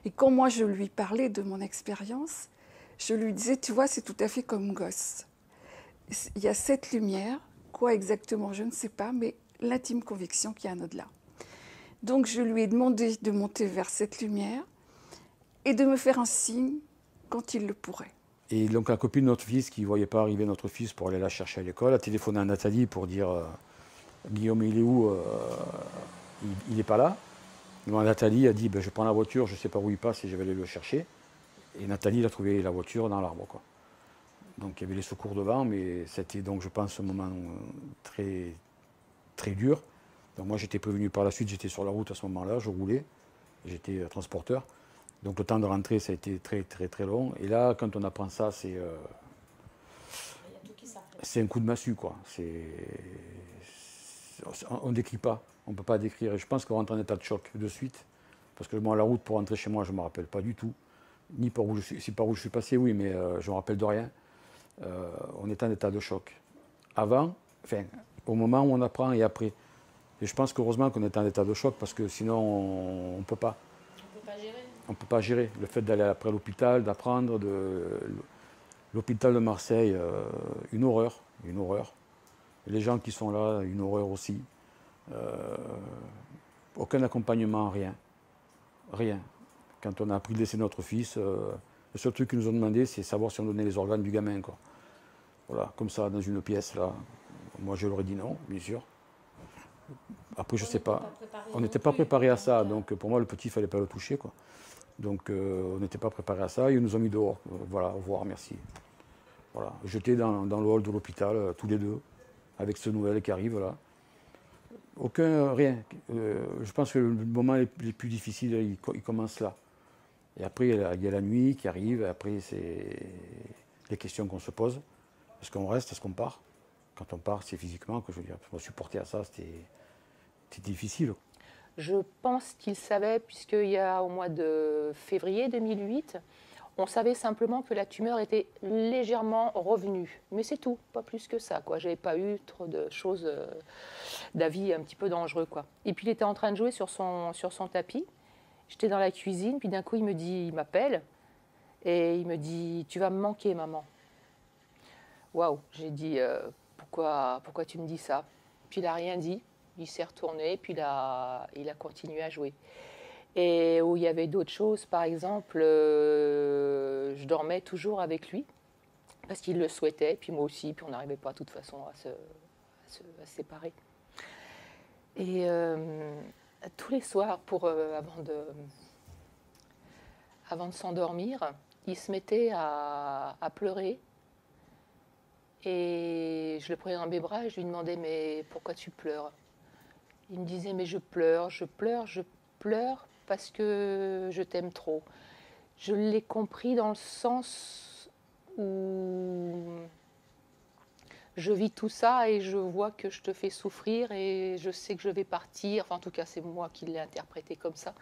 Et quand moi je lui parlais de mon expérience, je lui disais, tu vois, c'est tout à fait comme Ghost. Il y a cette lumière, quoi exactement, je ne sais pas, mais l'intime conviction qu'il y a un au-delà. Donc je lui ai demandé de monter vers cette lumière et de me faire un signe quand il le pourrait. Et donc la copine de notre fils, qui ne voyait pas arriver notre fils pour aller la chercher à l'école, a téléphoné à Nathalie pour dire Guillaume, il est où? Il n'est pas là. Donc Nathalie a dit je prends la voiture, je ne sais pas où il passe et je vais aller le chercher. Et Nathalie a trouvé la voiture dans l'arbre, quoi. Donc il y avait les secours devant, mais c'était donc, je pense, un moment très, très dur. Donc moi j'étais prévenu par la suite, j'étais sur la route à ce moment-là, je roulais, j'étais transporteur. Donc le temps de rentrer, ça a été très très très long. Et là, quand on apprend ça, c'est un coup de massue, quoi. On ne décrit pas, on ne peut pas décrire. Et je pense qu'on rentre en état de choc de suite. Parce que moi, la route pour rentrer chez moi, je ne me rappelle pas du tout. Ni par où je suis, si par où je suis passé, oui, mais je ne me rappelle de rien. On est en état de choc. Avant, au moment où on apprend et après. Et je pense qu'heureusement qu'on est en état de choc, parce que sinon, on ne peut pas. On ne peut pas gérer. Le fait d'aller après l'hôpital, d'apprendre, l'hôpital de Marseille, une horreur, une horreur. Et les gens qui sont là, une horreur aussi. Aucun accompagnement, rien. Rien. Quand on a appris le décès de notre fils, le seul truc qu'ils nous ont demandé, c'est savoir si on donnait les organes du gamin, quoi. Voilà, comme ça, dans une pièce, là. Moi, je leur ai dit non, bien sûr. Après, je ne sais pas. On n'était pas préparé à ça, donc pour moi, le petit, il ne fallait pas le toucher, quoi. Donc on n'était pas préparé à ça, ils nous ont mis dehors. Voilà, au revoir, merci. Voilà, jetés dans le hall de l'hôpital, tous les deux, avec ce nouvelle qui arrive là. Rien. Je pense que le moment les plus difficiles, il commence là. Et après, il y a la nuit qui arrive, et après, c'est les questions qu'on se pose. Est-ce qu'on reste, est-ce qu'on part? Quand on part, c'est physiquement que je veux dire, me supporter à ça, c'était difficile. Je pense qu'il savait, puisqu'il y a au mois de février 2008, on savait simplement que la tumeur était légèrement revenue. Mais c'est tout, pas plus que ça, quoi. J'avais pas eu trop de choses, d'avis un petit peu dangereux, quoi. Et puis il était en train de jouer sur son tapis. J'étais dans la cuisine, puis d'un coup il m'appelle, et il me dit « Tu vas me manquer, maman ». Waouh, j'ai dit pourquoi tu me dis ça? Puis il n'a rien dit, il s'est retourné, puis il a continué à jouer. Et où il y avait d'autres choses, par exemple, je dormais toujours avec lui, parce qu'il le souhaitait, puis moi aussi, puis on n'arrivait pas de toute façon à se séparer. Et tous les soirs, avant de s'endormir, il se mettait à pleurer. Et je le prenais dans mes bras et je lui demandais « Mais pourquoi tu pleures ?» Il me disait « Mais je pleure parce que je t'aime trop. » Je l'ai compris dans le sens où je vis tout ça et je vois que je te fais souffrir et je sais que je vais partir. Enfin, en tout cas, c'est moi qui l'ai interprété comme ça.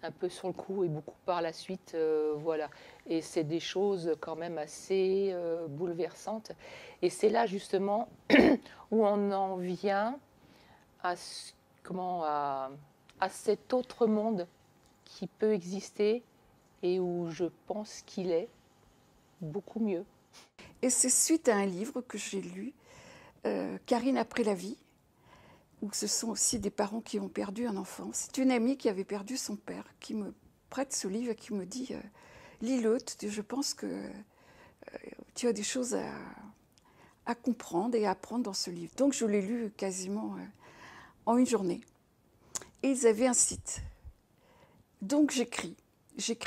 Un peu sur le coup et beaucoup par la suite, voilà. Et c'est des choses quand même assez bouleversantes. Et c'est là justement où on en vient à cet autre monde qui peut exister et où je pense qu'il est beaucoup mieux. Et c'est suite à un livre que j'ai lu, Karine après la vie, où ce sont aussi des parents qui ont perdu un enfant. C'est une amie qui avait perdu son père, qui me prête ce livre et qui me dit lis-le, je pense que tu as des choses à comprendre et à apprendre dans ce livre. Donc je l'ai lu quasiment en une journée. Et ils avaient un site. Donc j'écris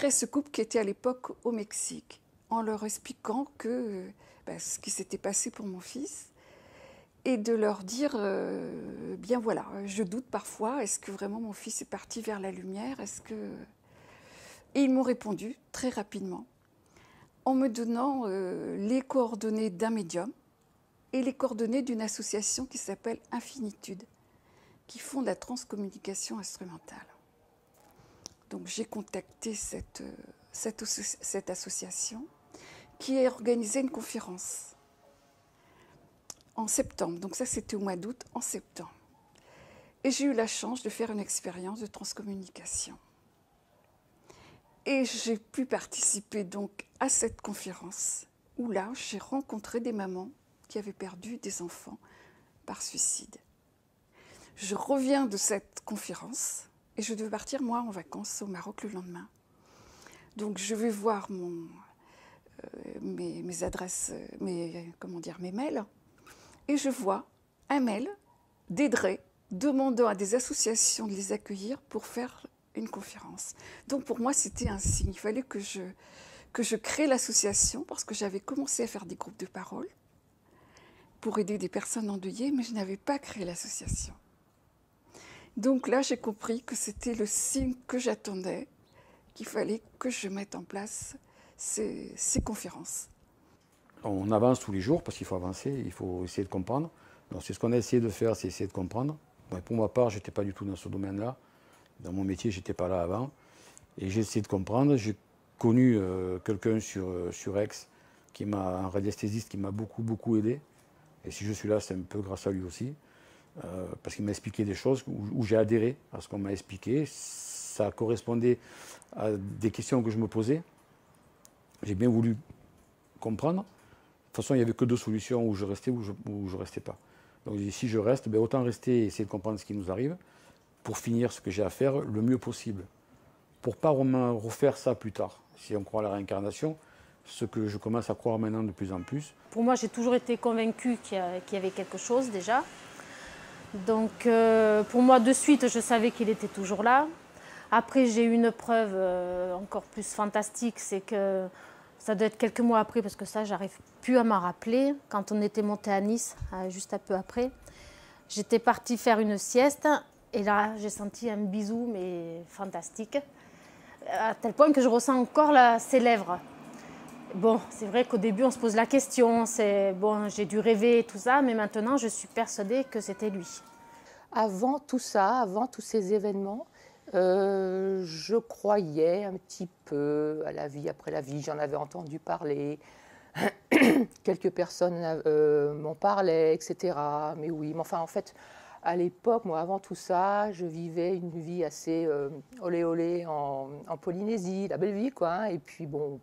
à ce couple qui était à l'époque au Mexique, en leur expliquant ce qui s'était passé pour mon fils, et de leur dire, bien voilà, je doute parfois, est-ce que vraiment mon fils est parti vers la lumière, Et ils m'ont répondu très rapidement, en me donnant les coordonnées d'un médium et les coordonnées d'une association qui s'appelle Infinitude, qui font de la transcommunication instrumentale. Donc j'ai contacté cette association qui a organisé une conférence en septembre. Donc ça, c'était au mois d'août, en septembre. Et j'ai eu la chance de faire une expérience de transcommunication. Et j'ai pu participer donc à cette conférence où là, j'ai rencontré des mamans qui avaient perdu des enfants par suicide. Je reviens de cette conférence et je devais partir, moi, en vacances au Maroc le lendemain. Donc je vais voir mes adresses, mes mails. Et je vois un mail d'Aidré demandant à des associations de les accueillir pour faire une conférence. Donc pour moi, c'était un signe. Il fallait que je crée l'association parce que j'avais commencé à faire des groupes de parole pour aider des personnes endeuillées, mais je n'avais pas créé l'association. Donc là, j'ai compris que c'était le signe que j'attendais, qu'il fallait que je mette en place ces conférences. On avance tous les jours parce qu'il faut avancer, il faut essayer de comprendre. Donc c'est ce qu'on a essayé de faire, c'est essayer de comprendre. Bon, pour ma part, je n'étais pas du tout dans ce domaine-là. Dans mon métier, je n'étais pas là avant. Et j'ai essayé de comprendre. J'ai connu quelqu'un sur Aix, un radiesthésiste qui m'a beaucoup aidé. Et si je suis là, c'est un peu grâce à lui aussi. Parce qu'il m'a expliqué des choses où j'ai adhéré à ce qu'on m'a expliqué. Ça correspondait à des questions que je me posais. J'ai bien voulu comprendre. De toute façon, il n'y avait que deux solutions, où je restais ou je ne restais pas. Donc si je reste, autant rester et essayer de comprendre ce qui nous arrive pour finir ce que j'ai à faire le mieux possible. Pour ne pas refaire ça plus tard. Si on croit à la réincarnation, ce que je commence à croire maintenant de plus en plus. Pour moi, j'ai toujours été convaincue qu'il y avait quelque chose déjà. Donc pour moi, de suite, je savais qu'il était toujours là. Après, j'ai eu une preuve encore plus fantastique, c'est que ça doit être quelques mois après, parce que ça, j'arrive plus à m'en rappeler. Quand on était monté à Nice, juste un peu après, j'étais partie faire une sieste, et là, j'ai senti un bisou, mais fantastique, à tel point que je ressens encore ses lèvres. Bon, c'est vrai qu'au début, on se pose la question, bon, j'ai dû rêver et tout ça, mais maintenant, je suis persuadée que c'était lui. Avant tout ça, avant tous ces événements, je croyais un petit peu à la vie après la vie. J'en avais entendu parler. Quelques personnes m'en parlaient, etc. Mais oui, mais enfin, en fait, à l'époque, moi, avant tout ça, je vivais une vie assez olé olé en Polynésie, la belle vie, quoi. Hein. Et puis, bon,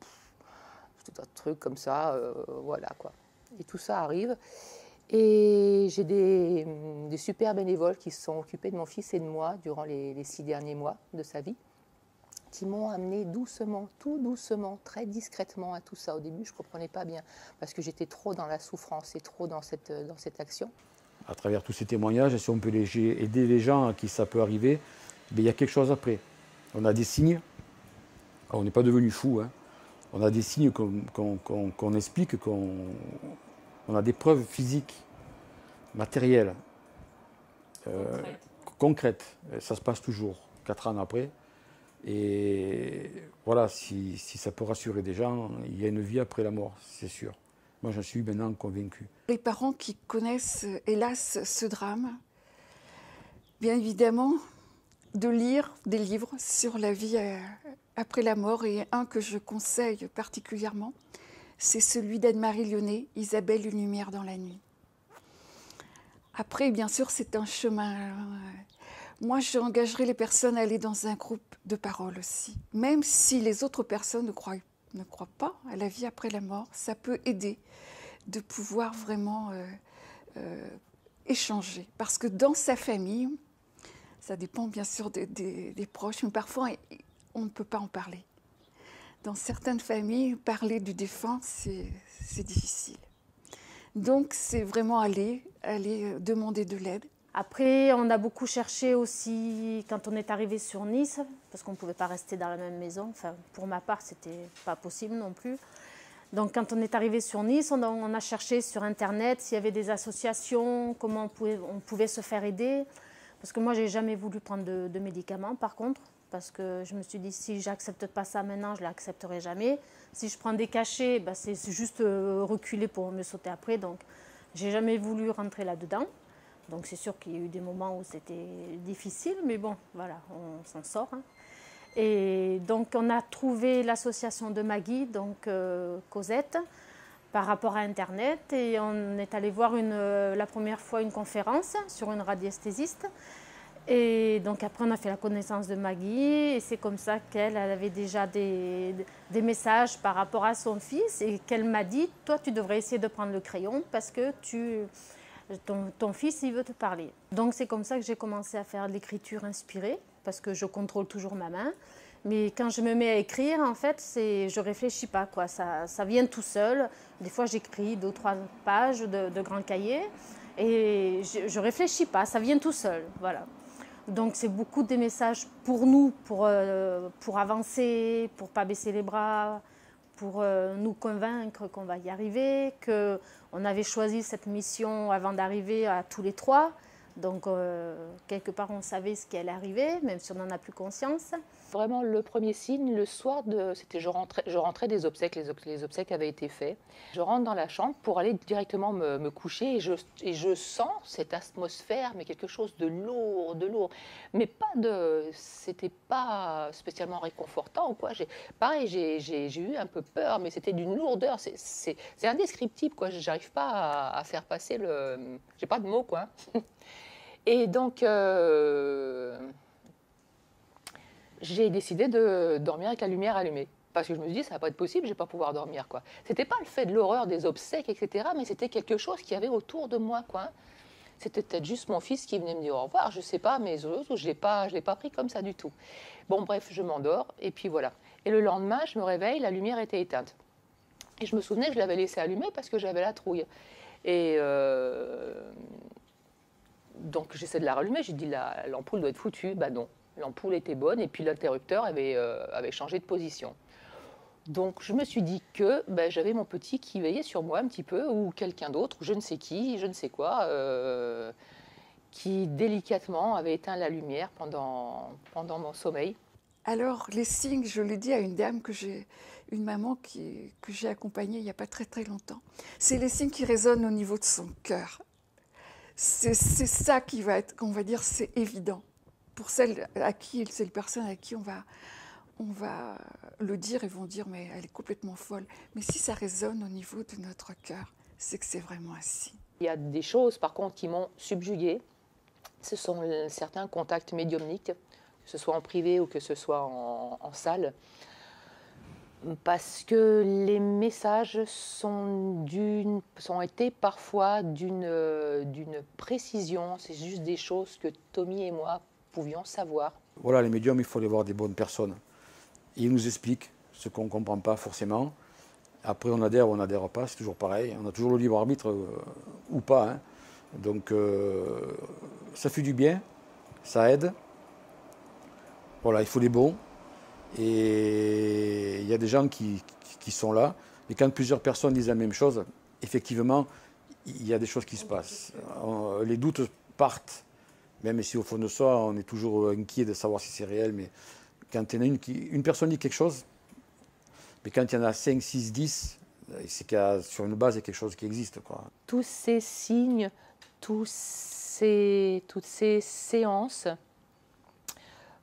tout un truc comme ça, voilà, quoi. Et tout ça arrive. Et j'ai des super bénévoles qui se sont occupés de mon fils et de moi durant les 6 derniers mois de sa vie, qui m'ont amené doucement, tout doucement, très discrètement à tout ça. Au début, je ne comprenais pas bien, parce que j'étais trop dans la souffrance et trop dans cette action. À travers tous ces témoignages, si on peut aider les gens à qui ça peut arriver, il y a quelque chose après. On a des signes, on n'est pas devenu fou, hein. On a des signes qu'on explique, on a des preuves physiques, matérielles, concrètes. Ça se passe toujours, 4 ans après. Et voilà, si ça peut rassurer des gens, il y a une vie après la mort, c'est sûr. Moi, j'en suis maintenant convaincu. Les parents qui connaissent, hélas, ce drame, bien évidemment, de lire des livres sur la vie après la mort, et un que je conseille particulièrement, c'est celui d'Anne-Marie Lyonnais, Isabelle, une lumière dans la nuit. Après, bien sûr, c'est un chemin. Moi, j'engagerai les personnes à aller dans un groupe de parole aussi. Même si les autres personnes ne croient pas à la vie après la mort, ça peut aider de pouvoir vraiment échanger. Parce que dans sa famille, ça dépend bien sûr des proches, mais parfois, on ne peut pas en parler. Dans certaines familles, parler du défunt, c'est difficile. Donc, c'est vraiment aller demander de l'aide. Après, on a beaucoup cherché aussi quand on est arrivé sur Nice, parce qu'on ne pouvait pas rester dans la même maison. Enfin, pour ma part, ce n'était pas possible non plus. Donc, quand on est arrivé sur Nice, on a cherché sur Internet s'il y avait des associations, comment on pouvait se faire aider. Parce que moi, je n'ai jamais voulu prendre de médicaments, par contre. Parce que je me suis dit, si je n'accepte pas ça maintenant, je ne l'accepterai jamais. Si je prends des cachets, ben, c'est juste reculer pour me sauter après. Donc, je n'ai jamais voulu rentrer là-dedans. Donc, c'est sûr qu'il y a eu des moments où c'était difficile, mais bon, voilà, on s'en sort. Hein. Et donc, on a trouvé l'association de Maggie, donc Cosette, par rapport à Internet. Et on est allé voir la première fois une conférence sur une radiesthésiste. Et donc après, on a fait la connaissance de Maggie, et c'est comme ça qu'elle avait déjà des messages par rapport à son fils, et qu'elle m'a dit, toi, tu devrais essayer de prendre le crayon parce que ton fils, il veut te parler. Donc c'est comme ça que j'ai commencé à faire de l'écriture inspirée, parce que je contrôle toujours ma main. Mais quand je me mets à écrire, en fait, je ne réfléchis pas, quoi. Ça vient tout seul. Des fois, j'écris 2 ou 3 pages de grands cahiers, et je ne réfléchis pas, ça vient tout seul, voilà. Donc c'est beaucoup des messages pour nous, pour avancer, pour ne pas baisser les bras, pour nous convaincre qu'on va y arriver, qu'on avait choisi cette mission avant d'arriver à tous les 3. Donc quelque part on savait ce qui allait arriver, même si on n'en a plus conscience. Vraiment le premier signe, le soir, je rentrais des obsèques, les obsèques avaient été faits. Je rentre dans la chambre pour aller directement me coucher, et je sens cette atmosphère, mais quelque chose de lourd. Mais c'était pas spécialement réconfortant ou quoi. Pareil, j'ai eu un peu peur, mais c'était d'une lourdeur, c'est indescriptible, quoi. J'arrive pas à faire passer j'ai pas de mots, quoi. Et donc, j'ai décidé de dormir avec la lumière allumée. Parce que je me suis dit, ça va pas être possible, je vais pas pouvoir dormir, quoi. C'était pas le fait de l'horreur des obsèques, etc., mais c'était quelque chose qu'il y avait autour de moi, quoi. C'était peut-être juste mon fils qui venait me dire au revoir, je sais pas, mais je l'ai pas pris comme ça du tout. Bon, bref, je m'endors, et puis voilà. Et le lendemain, je me réveille, la lumière était éteinte. Et je me souvenais que je l'avais laissée allumée parce que j'avais la trouille. Et donc j'essaie de la rallumer, j'ai dit l'ampoule doit être foutue, bah non. L'ampoule était bonne et puis l'interrupteur avait changé de position. Donc je me suis dit que j'avais mon petit qui veillait sur moi un petit peu, ou quelqu'un d'autre, ou je ne sais qui, je ne sais quoi, qui délicatement avait éteint la lumière pendant mon sommeil. Alors, les signes, je l'ai dit à une dame une maman que j'ai accompagnée il n'y a pas très très longtemps, c'est les signes qui résonnent au niveau de son cœur. C'est ça qui va être, on va dire, c'est évident. Pour celles à qui, c'est les personnes à qui on va le dire et vont dire mais elle est complètement folle. Mais si ça résonne au niveau de notre cœur, c'est que c'est vraiment ainsi. Il y a des choses par contre qui m'ont subjuguée. Ce sont certains contacts médiumniques, que ce soit en privé ou que ce soit en salle. Parce que les messages ont été parfois d'une précision. C'est juste des choses que Tommy et moi pouvions savoir. Voilà, les médiums, il faut aller voir des bonnes personnes. Ils nous expliquent ce qu'on ne comprend pas forcément. Après, on adhère ou on n'adhère pas, c'est toujours pareil. On a toujours le libre arbitre ou pas. Hein. Donc, ça fait du bien, ça aide. Voilà, il faut les bons. Et il y a des gens qui sont là. Et quand plusieurs personnes disent la même chose, effectivement, il y a des choses qui se passent. Les doutes partent. Même si au fond de soi, on est toujours inquiet de savoir si c'est réel. Mais quand il y en a une personne dit quelque chose, mais quand il y en a 5, 6, 10, c'est qu'il y a, sur une base, il y a quelque chose qui existe, quoi. Tous ces signes, toutes ces séances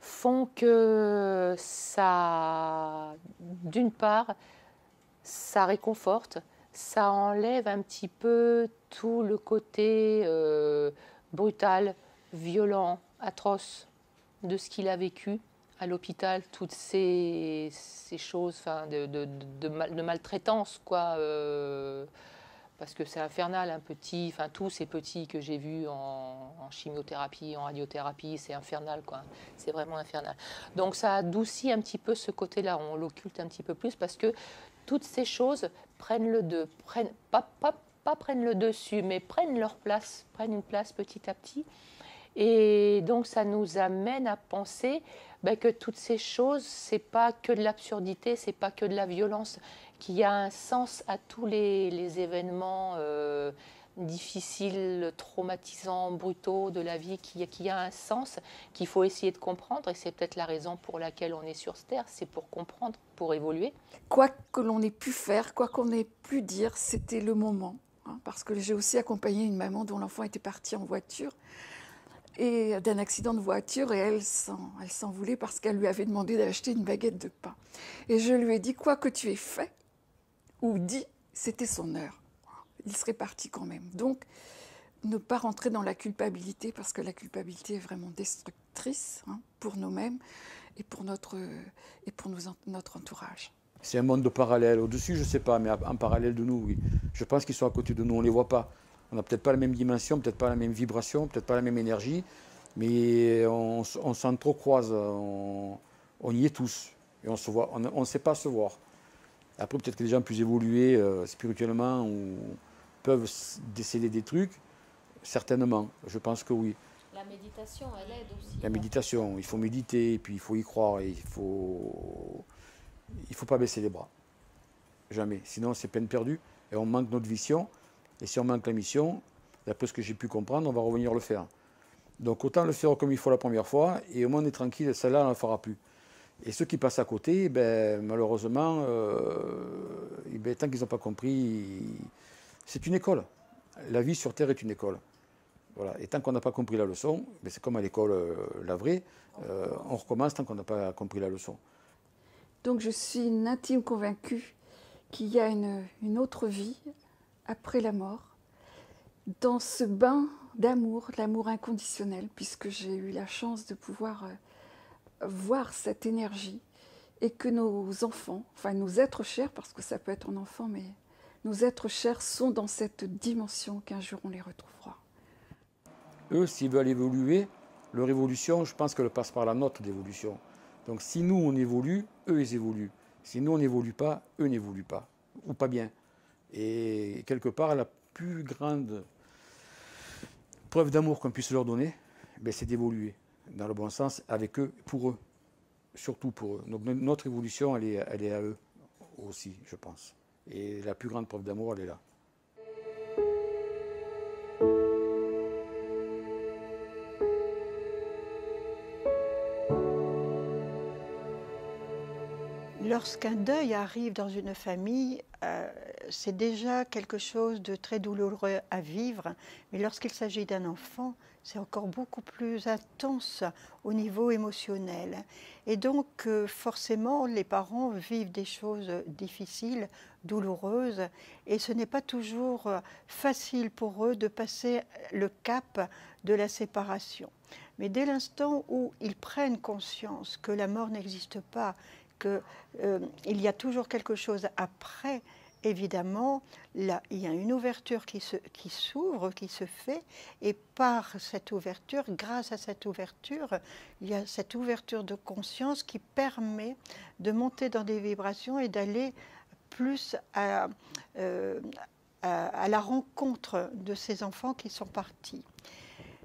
font que ça, d'une part, ça réconforte, ça enlève un petit peu tout le côté brutal, violent, atroce de ce qu'il a vécu à l'hôpital, toutes ces choses de maltraitance, quoi. Parce que c'est infernal, tous ces petits que j'ai vus en chimiothérapie, en radiothérapie, c'est infernal, quoi. C'est vraiment infernal. Donc ça adoucit un petit peu ce côté-là, on l'occulte un petit peu plus parce que toutes ces choses prennent prennent le dessus, mais prennent leur place, prennent une place petit à petit. Et donc ça nous amène à penser que toutes ces choses, c'est pas que de l'absurdité, c'est pas que de la violence, qu'il y a un sens à tous les événements difficiles, traumatisants, brutaux de la vie, qu'il y a un sens qu'il faut essayer de comprendre. Et c'est peut-être la raison pour laquelle on est sur cette terre, c'est pour comprendre, pour évoluer. Quoi que l'on ait pu faire, quoi qu'on ait pu dire, c'était le moment. Hein, parce que j'ai aussi accompagné une maman dont l'enfant était parti en voiture. Et d'un accident de voiture, et elle s'en voulait parce qu'elle lui avait demandé d'acheter une baguette de pain. Et je lui ai dit, quoi que tu aies fait ou dit, c'était son heure. Il serait parti quand même. Donc, ne pas rentrer dans la culpabilité, parce que la culpabilité est vraiment destructrice pour nous-mêmes et pour notre entourage. C'est un monde parallèle. Au-dessus, je ne sais pas, mais en parallèle de nous, oui. Je pense qu'ils sont à côté de nous, on ne les voit pas. On n'a peut-être pas la même dimension, peut-être pas la même vibration, peut-être pas la même énergie, mais on s'entrecroise, on y est tous. Et on se voit, on ne sait pas se voir. Après, peut-être que les gens plus évolués spirituellement ou peuvent déceler des trucs, certainement. Je pense que oui. La méditation, elle aide aussi. La méditation, il faut méditer, et puis il faut y croire, et il faut pas baisser les bras. Jamais. Sinon, c'est peine perdue, et on manque notre vision. Et si on manque la mission, d'après ce que j'ai pu comprendre, on va revenir le faire. Donc autant le faire comme il faut la première fois, et au moins on est tranquille, celle-là, on ne la fera plus. Et ceux qui passent à côté, malheureusement, tant qu'ils n'ont pas compris, c'est une école. La vie sur Terre est une école. Voilà. Et tant qu'on n'a pas compris la leçon, c'est comme à l'école, la vraie, on recommence tant qu'on n'a pas compris la leçon. Donc je suis une intime convaincue qu'il y a une autre vie après la mort, dans ce bain d'amour, l'amour inconditionnel, puisque j'ai eu la chance de pouvoir voir cette énergie et que nos enfants, enfin nos êtres chers, parce que ça peut être un enfant, mais nos êtres chers sont dans cette dimension qu'un jour on les retrouvera. Eux, s'ils veulent évoluer, leur évolution, je pense qu'elle passe par la nôtre d'évolution. Donc si nous on évolue, eux ils évoluent. Si nous on n'évolue pas, eux n'évoluent pas, ou pas bien. Et quelque part, la plus grande preuve d'amour qu'on puisse leur donner, c'est d'évoluer. dans le bon sens, avec eux, pour eux, surtout pour eux. Donc notre évolution, elle est à eux aussi, je pense. Et la plus grande preuve d'amour, elle est là. Lorsqu'un deuil arrive dans une famille, c'est déjà quelque chose de très douloureux à vivre, mais lorsqu'il s'agit d'un enfant, c'est encore beaucoup plus intense au niveau émotionnel. Et donc, forcément, les parents vivent des choses difficiles, douloureuses, et ce n'est pas toujours facile pour eux de passer le cap de la séparation. Mais dès l'instant où ils prennent conscience que la mort n'existe pas, qu'il y a toujours quelque chose après, évidemment, là, il y a une ouverture qui s'ouvre, qui se fait, et par cette ouverture, grâce à cette ouverture, il y a cette ouverture de conscience qui permet de monter dans des vibrations et d'aller plus à la rencontre de ces enfants qui sont partis.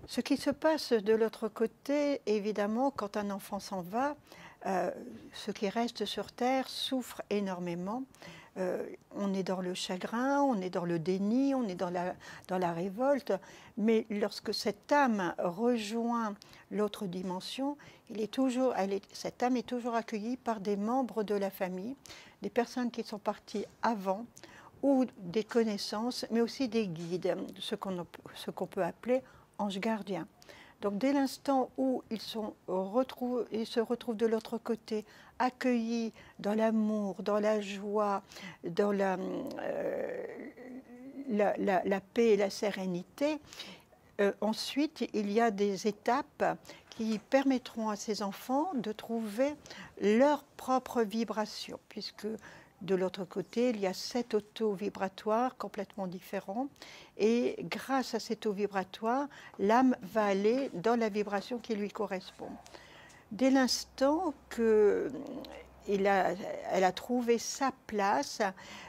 Ce qui se passe de l'autre côté, évidemment, quand un enfant s'en va, ceux qui restent sur Terre souffrent énormément. On est dans le chagrin, on est dans le déni, on est dans la révolte. Mais lorsque cette âme rejoint l'autre dimension, cette âme est toujours accueillie par des membres de la famille, des personnes qui sont parties avant, ou des connaissances, mais aussi des guides, ce qu'on peut appeler anges gardiens. Donc dès l'instant où ils se retrouvent de l'autre côté, accueillis dans l'amour, dans la joie, dans la paix et la sérénité, ensuite il y a des étapes qui permettront à ces enfants de trouver leur propre vibration, puisque de l'autre côté, il y a 7 autos vibratoires complètement différents. Et grâce à cet auto vibratoire, l'âme va aller dans la vibration qui lui correspond. Dès l'instant qu'elle a trouvé sa place,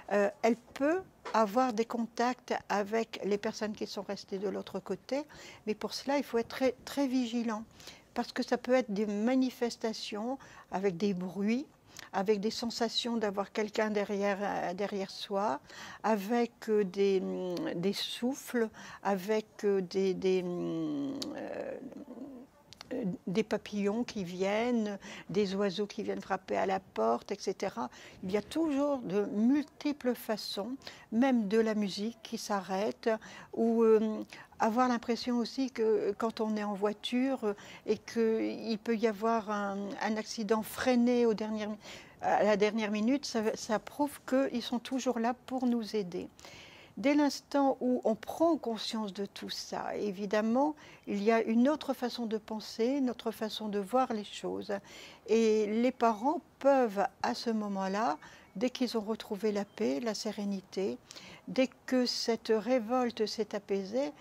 elle peut avoir des contacts avec les personnes qui sont restées de l'autre côté. Mais pour cela, il faut être très, très vigilant. Parce que ça peut être des manifestations avec des bruits, avec des sensations d'avoir quelqu'un derrière soi, avec des souffles, avec des papillons qui viennent, des oiseaux qui viennent frapper à la porte, etc. Il y a toujours de multiples façons, même de la musique qui s'arrête, ou avoir l'impression aussi que quand on est en voiture et qu'il peut y avoir un accident freiné à la dernière minute, ça prouve qu'ils sont toujours là pour nous aider. Dès l'instant où on prend conscience de tout ça, évidemment, il y a une autre façon de penser, une autre façon de voir les choses. Et les parents peuvent, à ce moment-là, dès qu'ils ont retrouvé la paix, la sérénité, dès que cette révolte s'est apaisée,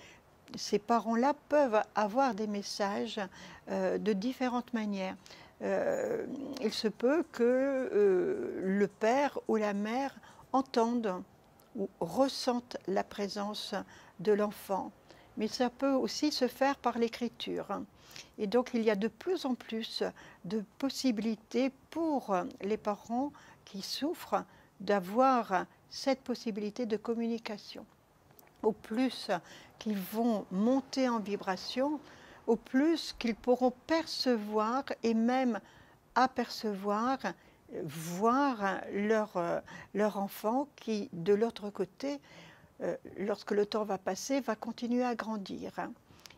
ces parents-là peuvent avoir des messages de différentes manières. Il se peut que le père ou la mère entendent ou ressentent la présence de l'enfant. Mais ça peut aussi se faire par l'écriture. Et donc il y a de plus en plus de possibilités pour les parents qui souffrent d'avoir cette possibilité de communication. Au plus qu'ils vont monter en vibration, au plus qu'ils pourront percevoir et même apercevoir, voir leur enfant qui, de l'autre côté, lorsque le temps va passer, va continuer à grandir.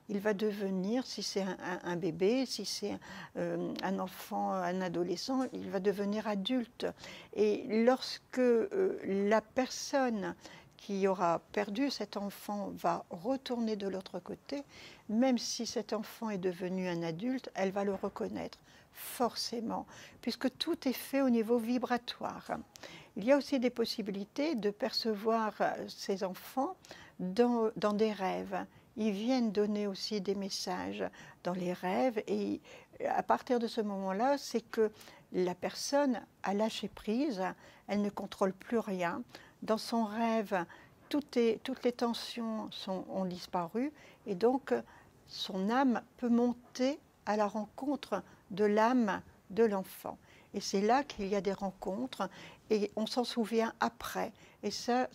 Il va devenir, si c'est un bébé, si c'est un enfant, un adolescent, il va devenir adulte. Et lorsque la personne qui aura perdu cet enfant va retourner de l'autre côté, même si cet enfant est devenu un adulte, elle va le reconnaître, forcément, puisque tout est fait au niveau vibratoire. Il y a aussi des possibilités de percevoir ces enfants dans des rêves. Ils viennent donner aussi des messages dans les rêves, et à partir de ce moment-là, c'est que la personne a lâché prise, elle ne contrôle plus rien. Dans son rêve, toutes les tensions ont disparu, et donc son âme peut monter à la rencontre de l'âme de l'enfant. Et c'est là qu'il y a des rencontres et on s'en souvient après. Et ça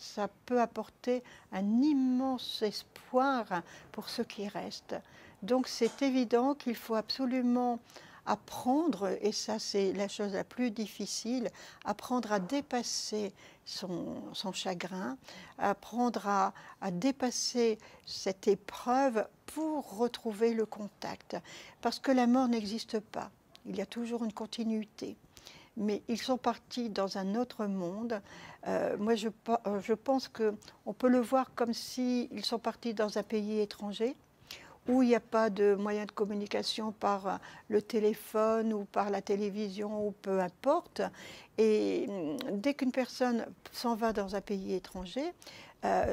peut apporter un immense espoir pour ceux qui restent. Donc c'est évident qu'il faut absolument apprendre, et ça c'est la chose la plus difficile, apprendre à dépasser son chagrin, apprendre à dépasser cette épreuve pour retrouver le contact. Parce que la mort n'existe pas, il y a toujours une continuité. Mais ils sont partis dans un autre monde. Moi, je pense qu'on peut le voir comme s'ils sont partis dans un pays étranger, où il n'y a pas de moyens de communication par le téléphone ou par la télévision ou peu importe. Et dès qu'une personne s'en va dans un pays étranger,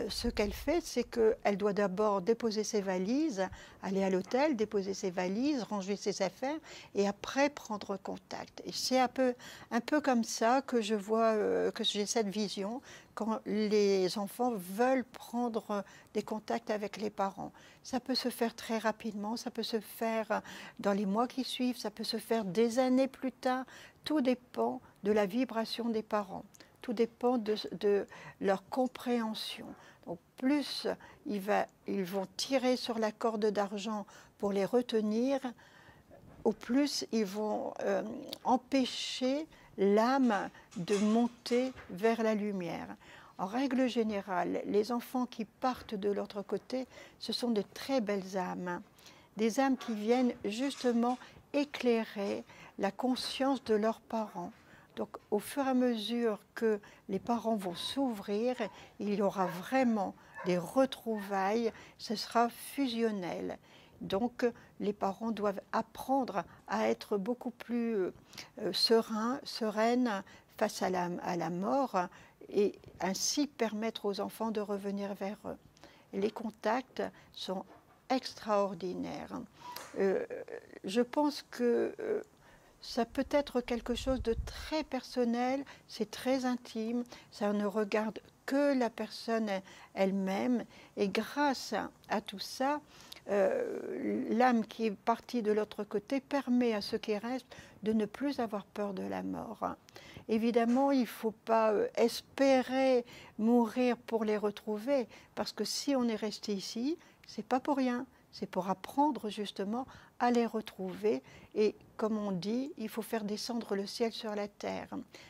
ce qu'elle fait, c'est qu'elle doit d'abord déposer ses valises, aller à l'hôtel, déposer ses valises, ranger ses affaires et après prendre contact. Et c'est un peu comme ça que je vois, que j'ai cette vision quand les enfants veulent prendre des contacts avec les parents. Ça peut se faire très rapidement, ça peut se faire dans les mois qui suivent, ça peut se faire des années plus tard. Tout dépend de la vibration des parents. Tout dépend de leur compréhension. Donc plus ils vont tirer sur la corde d'argent pour les retenir, au plus ils vont empêcher l'âme de monter vers la lumière. En règle générale, les enfants qui partent de l'autre côté, ce sont de très belles âmes. Des âmes qui viennent justement éclairer la conscience de leurs parents. Donc, au fur et à mesure que les parents vont s'ouvrir, il y aura vraiment des retrouvailles, ce sera fusionnel. Donc, les parents doivent apprendre à être beaucoup plus sereines face à la mort et ainsi permettre aux enfants de revenir vers eux. Et les contacts sont extraordinaires. Je pense que ça peut être quelque chose de très personnel, c'est très intime, ça ne regarde que la personne elle-même. Et grâce à tout ça, l'âme qui est partie de l'autre côté permet à ceux qui restent de ne plus avoir peur de la mort. Évidemment, il ne faut pas espérer mourir pour les retrouver, parce que si on est resté ici, ce n'est pas pour rien. C'est pour apprendre justement à les retrouver. Et comme on dit, il faut faire descendre le ciel sur la terre.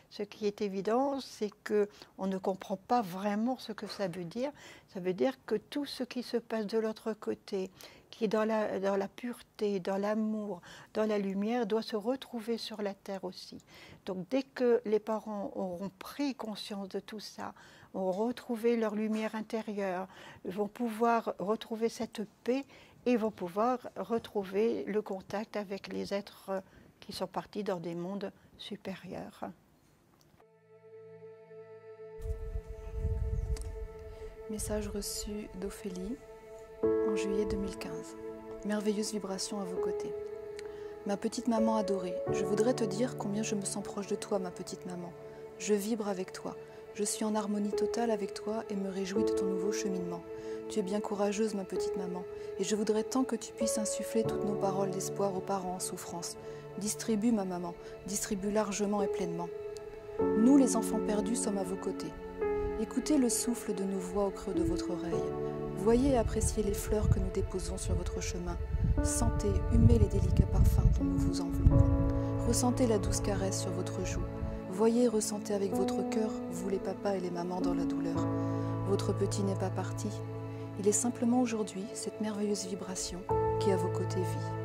Ce qui est évident, c'est qu'on ne comprend pas vraiment ce que ça veut dire. Ça veut dire que tout ce qui se passe de l'autre côté, qui est dans la pureté, dans l'amour, dans la lumière, doit se retrouver sur la terre aussi. Donc dès que les parents auront pris conscience de tout ça, vont retrouver leur lumière intérieure, vont pouvoir retrouver cette paix et vont pouvoir retrouver le contact avec les êtres qui sont partis dans des mondes supérieurs. Message reçu d'Ophélie en juillet 2015. Merveilleuse vibration à vos côtés. Ma petite maman adorée, je voudrais te dire combien je me sens proche de toi, ma petite maman. Je vibre avec toi. Je suis en harmonie totale avec toi et me réjouis de ton nouveau cheminement. Tu es bien courageuse, ma petite maman, et je voudrais tant que tu puisses insuffler toutes nos paroles d'espoir aux parents en souffrance. Distribue, ma maman, distribue largement et pleinement. Nous, les enfants perdus, sommes à vos côtés. Écoutez le souffle de nos voix au creux de votre oreille. Voyez et appréciez les fleurs que nous déposons sur votre chemin. Sentez, humez les délicats parfums dont nous vous enveloppons. Ressentez la douce caresse sur votre joue. Voyez et ressentez avec votre cœur, vous les papas et les mamans dans la douleur. Votre petit n'est pas parti. Il est simplement aujourd'hui cette merveilleuse vibration qui à vos côtés vit.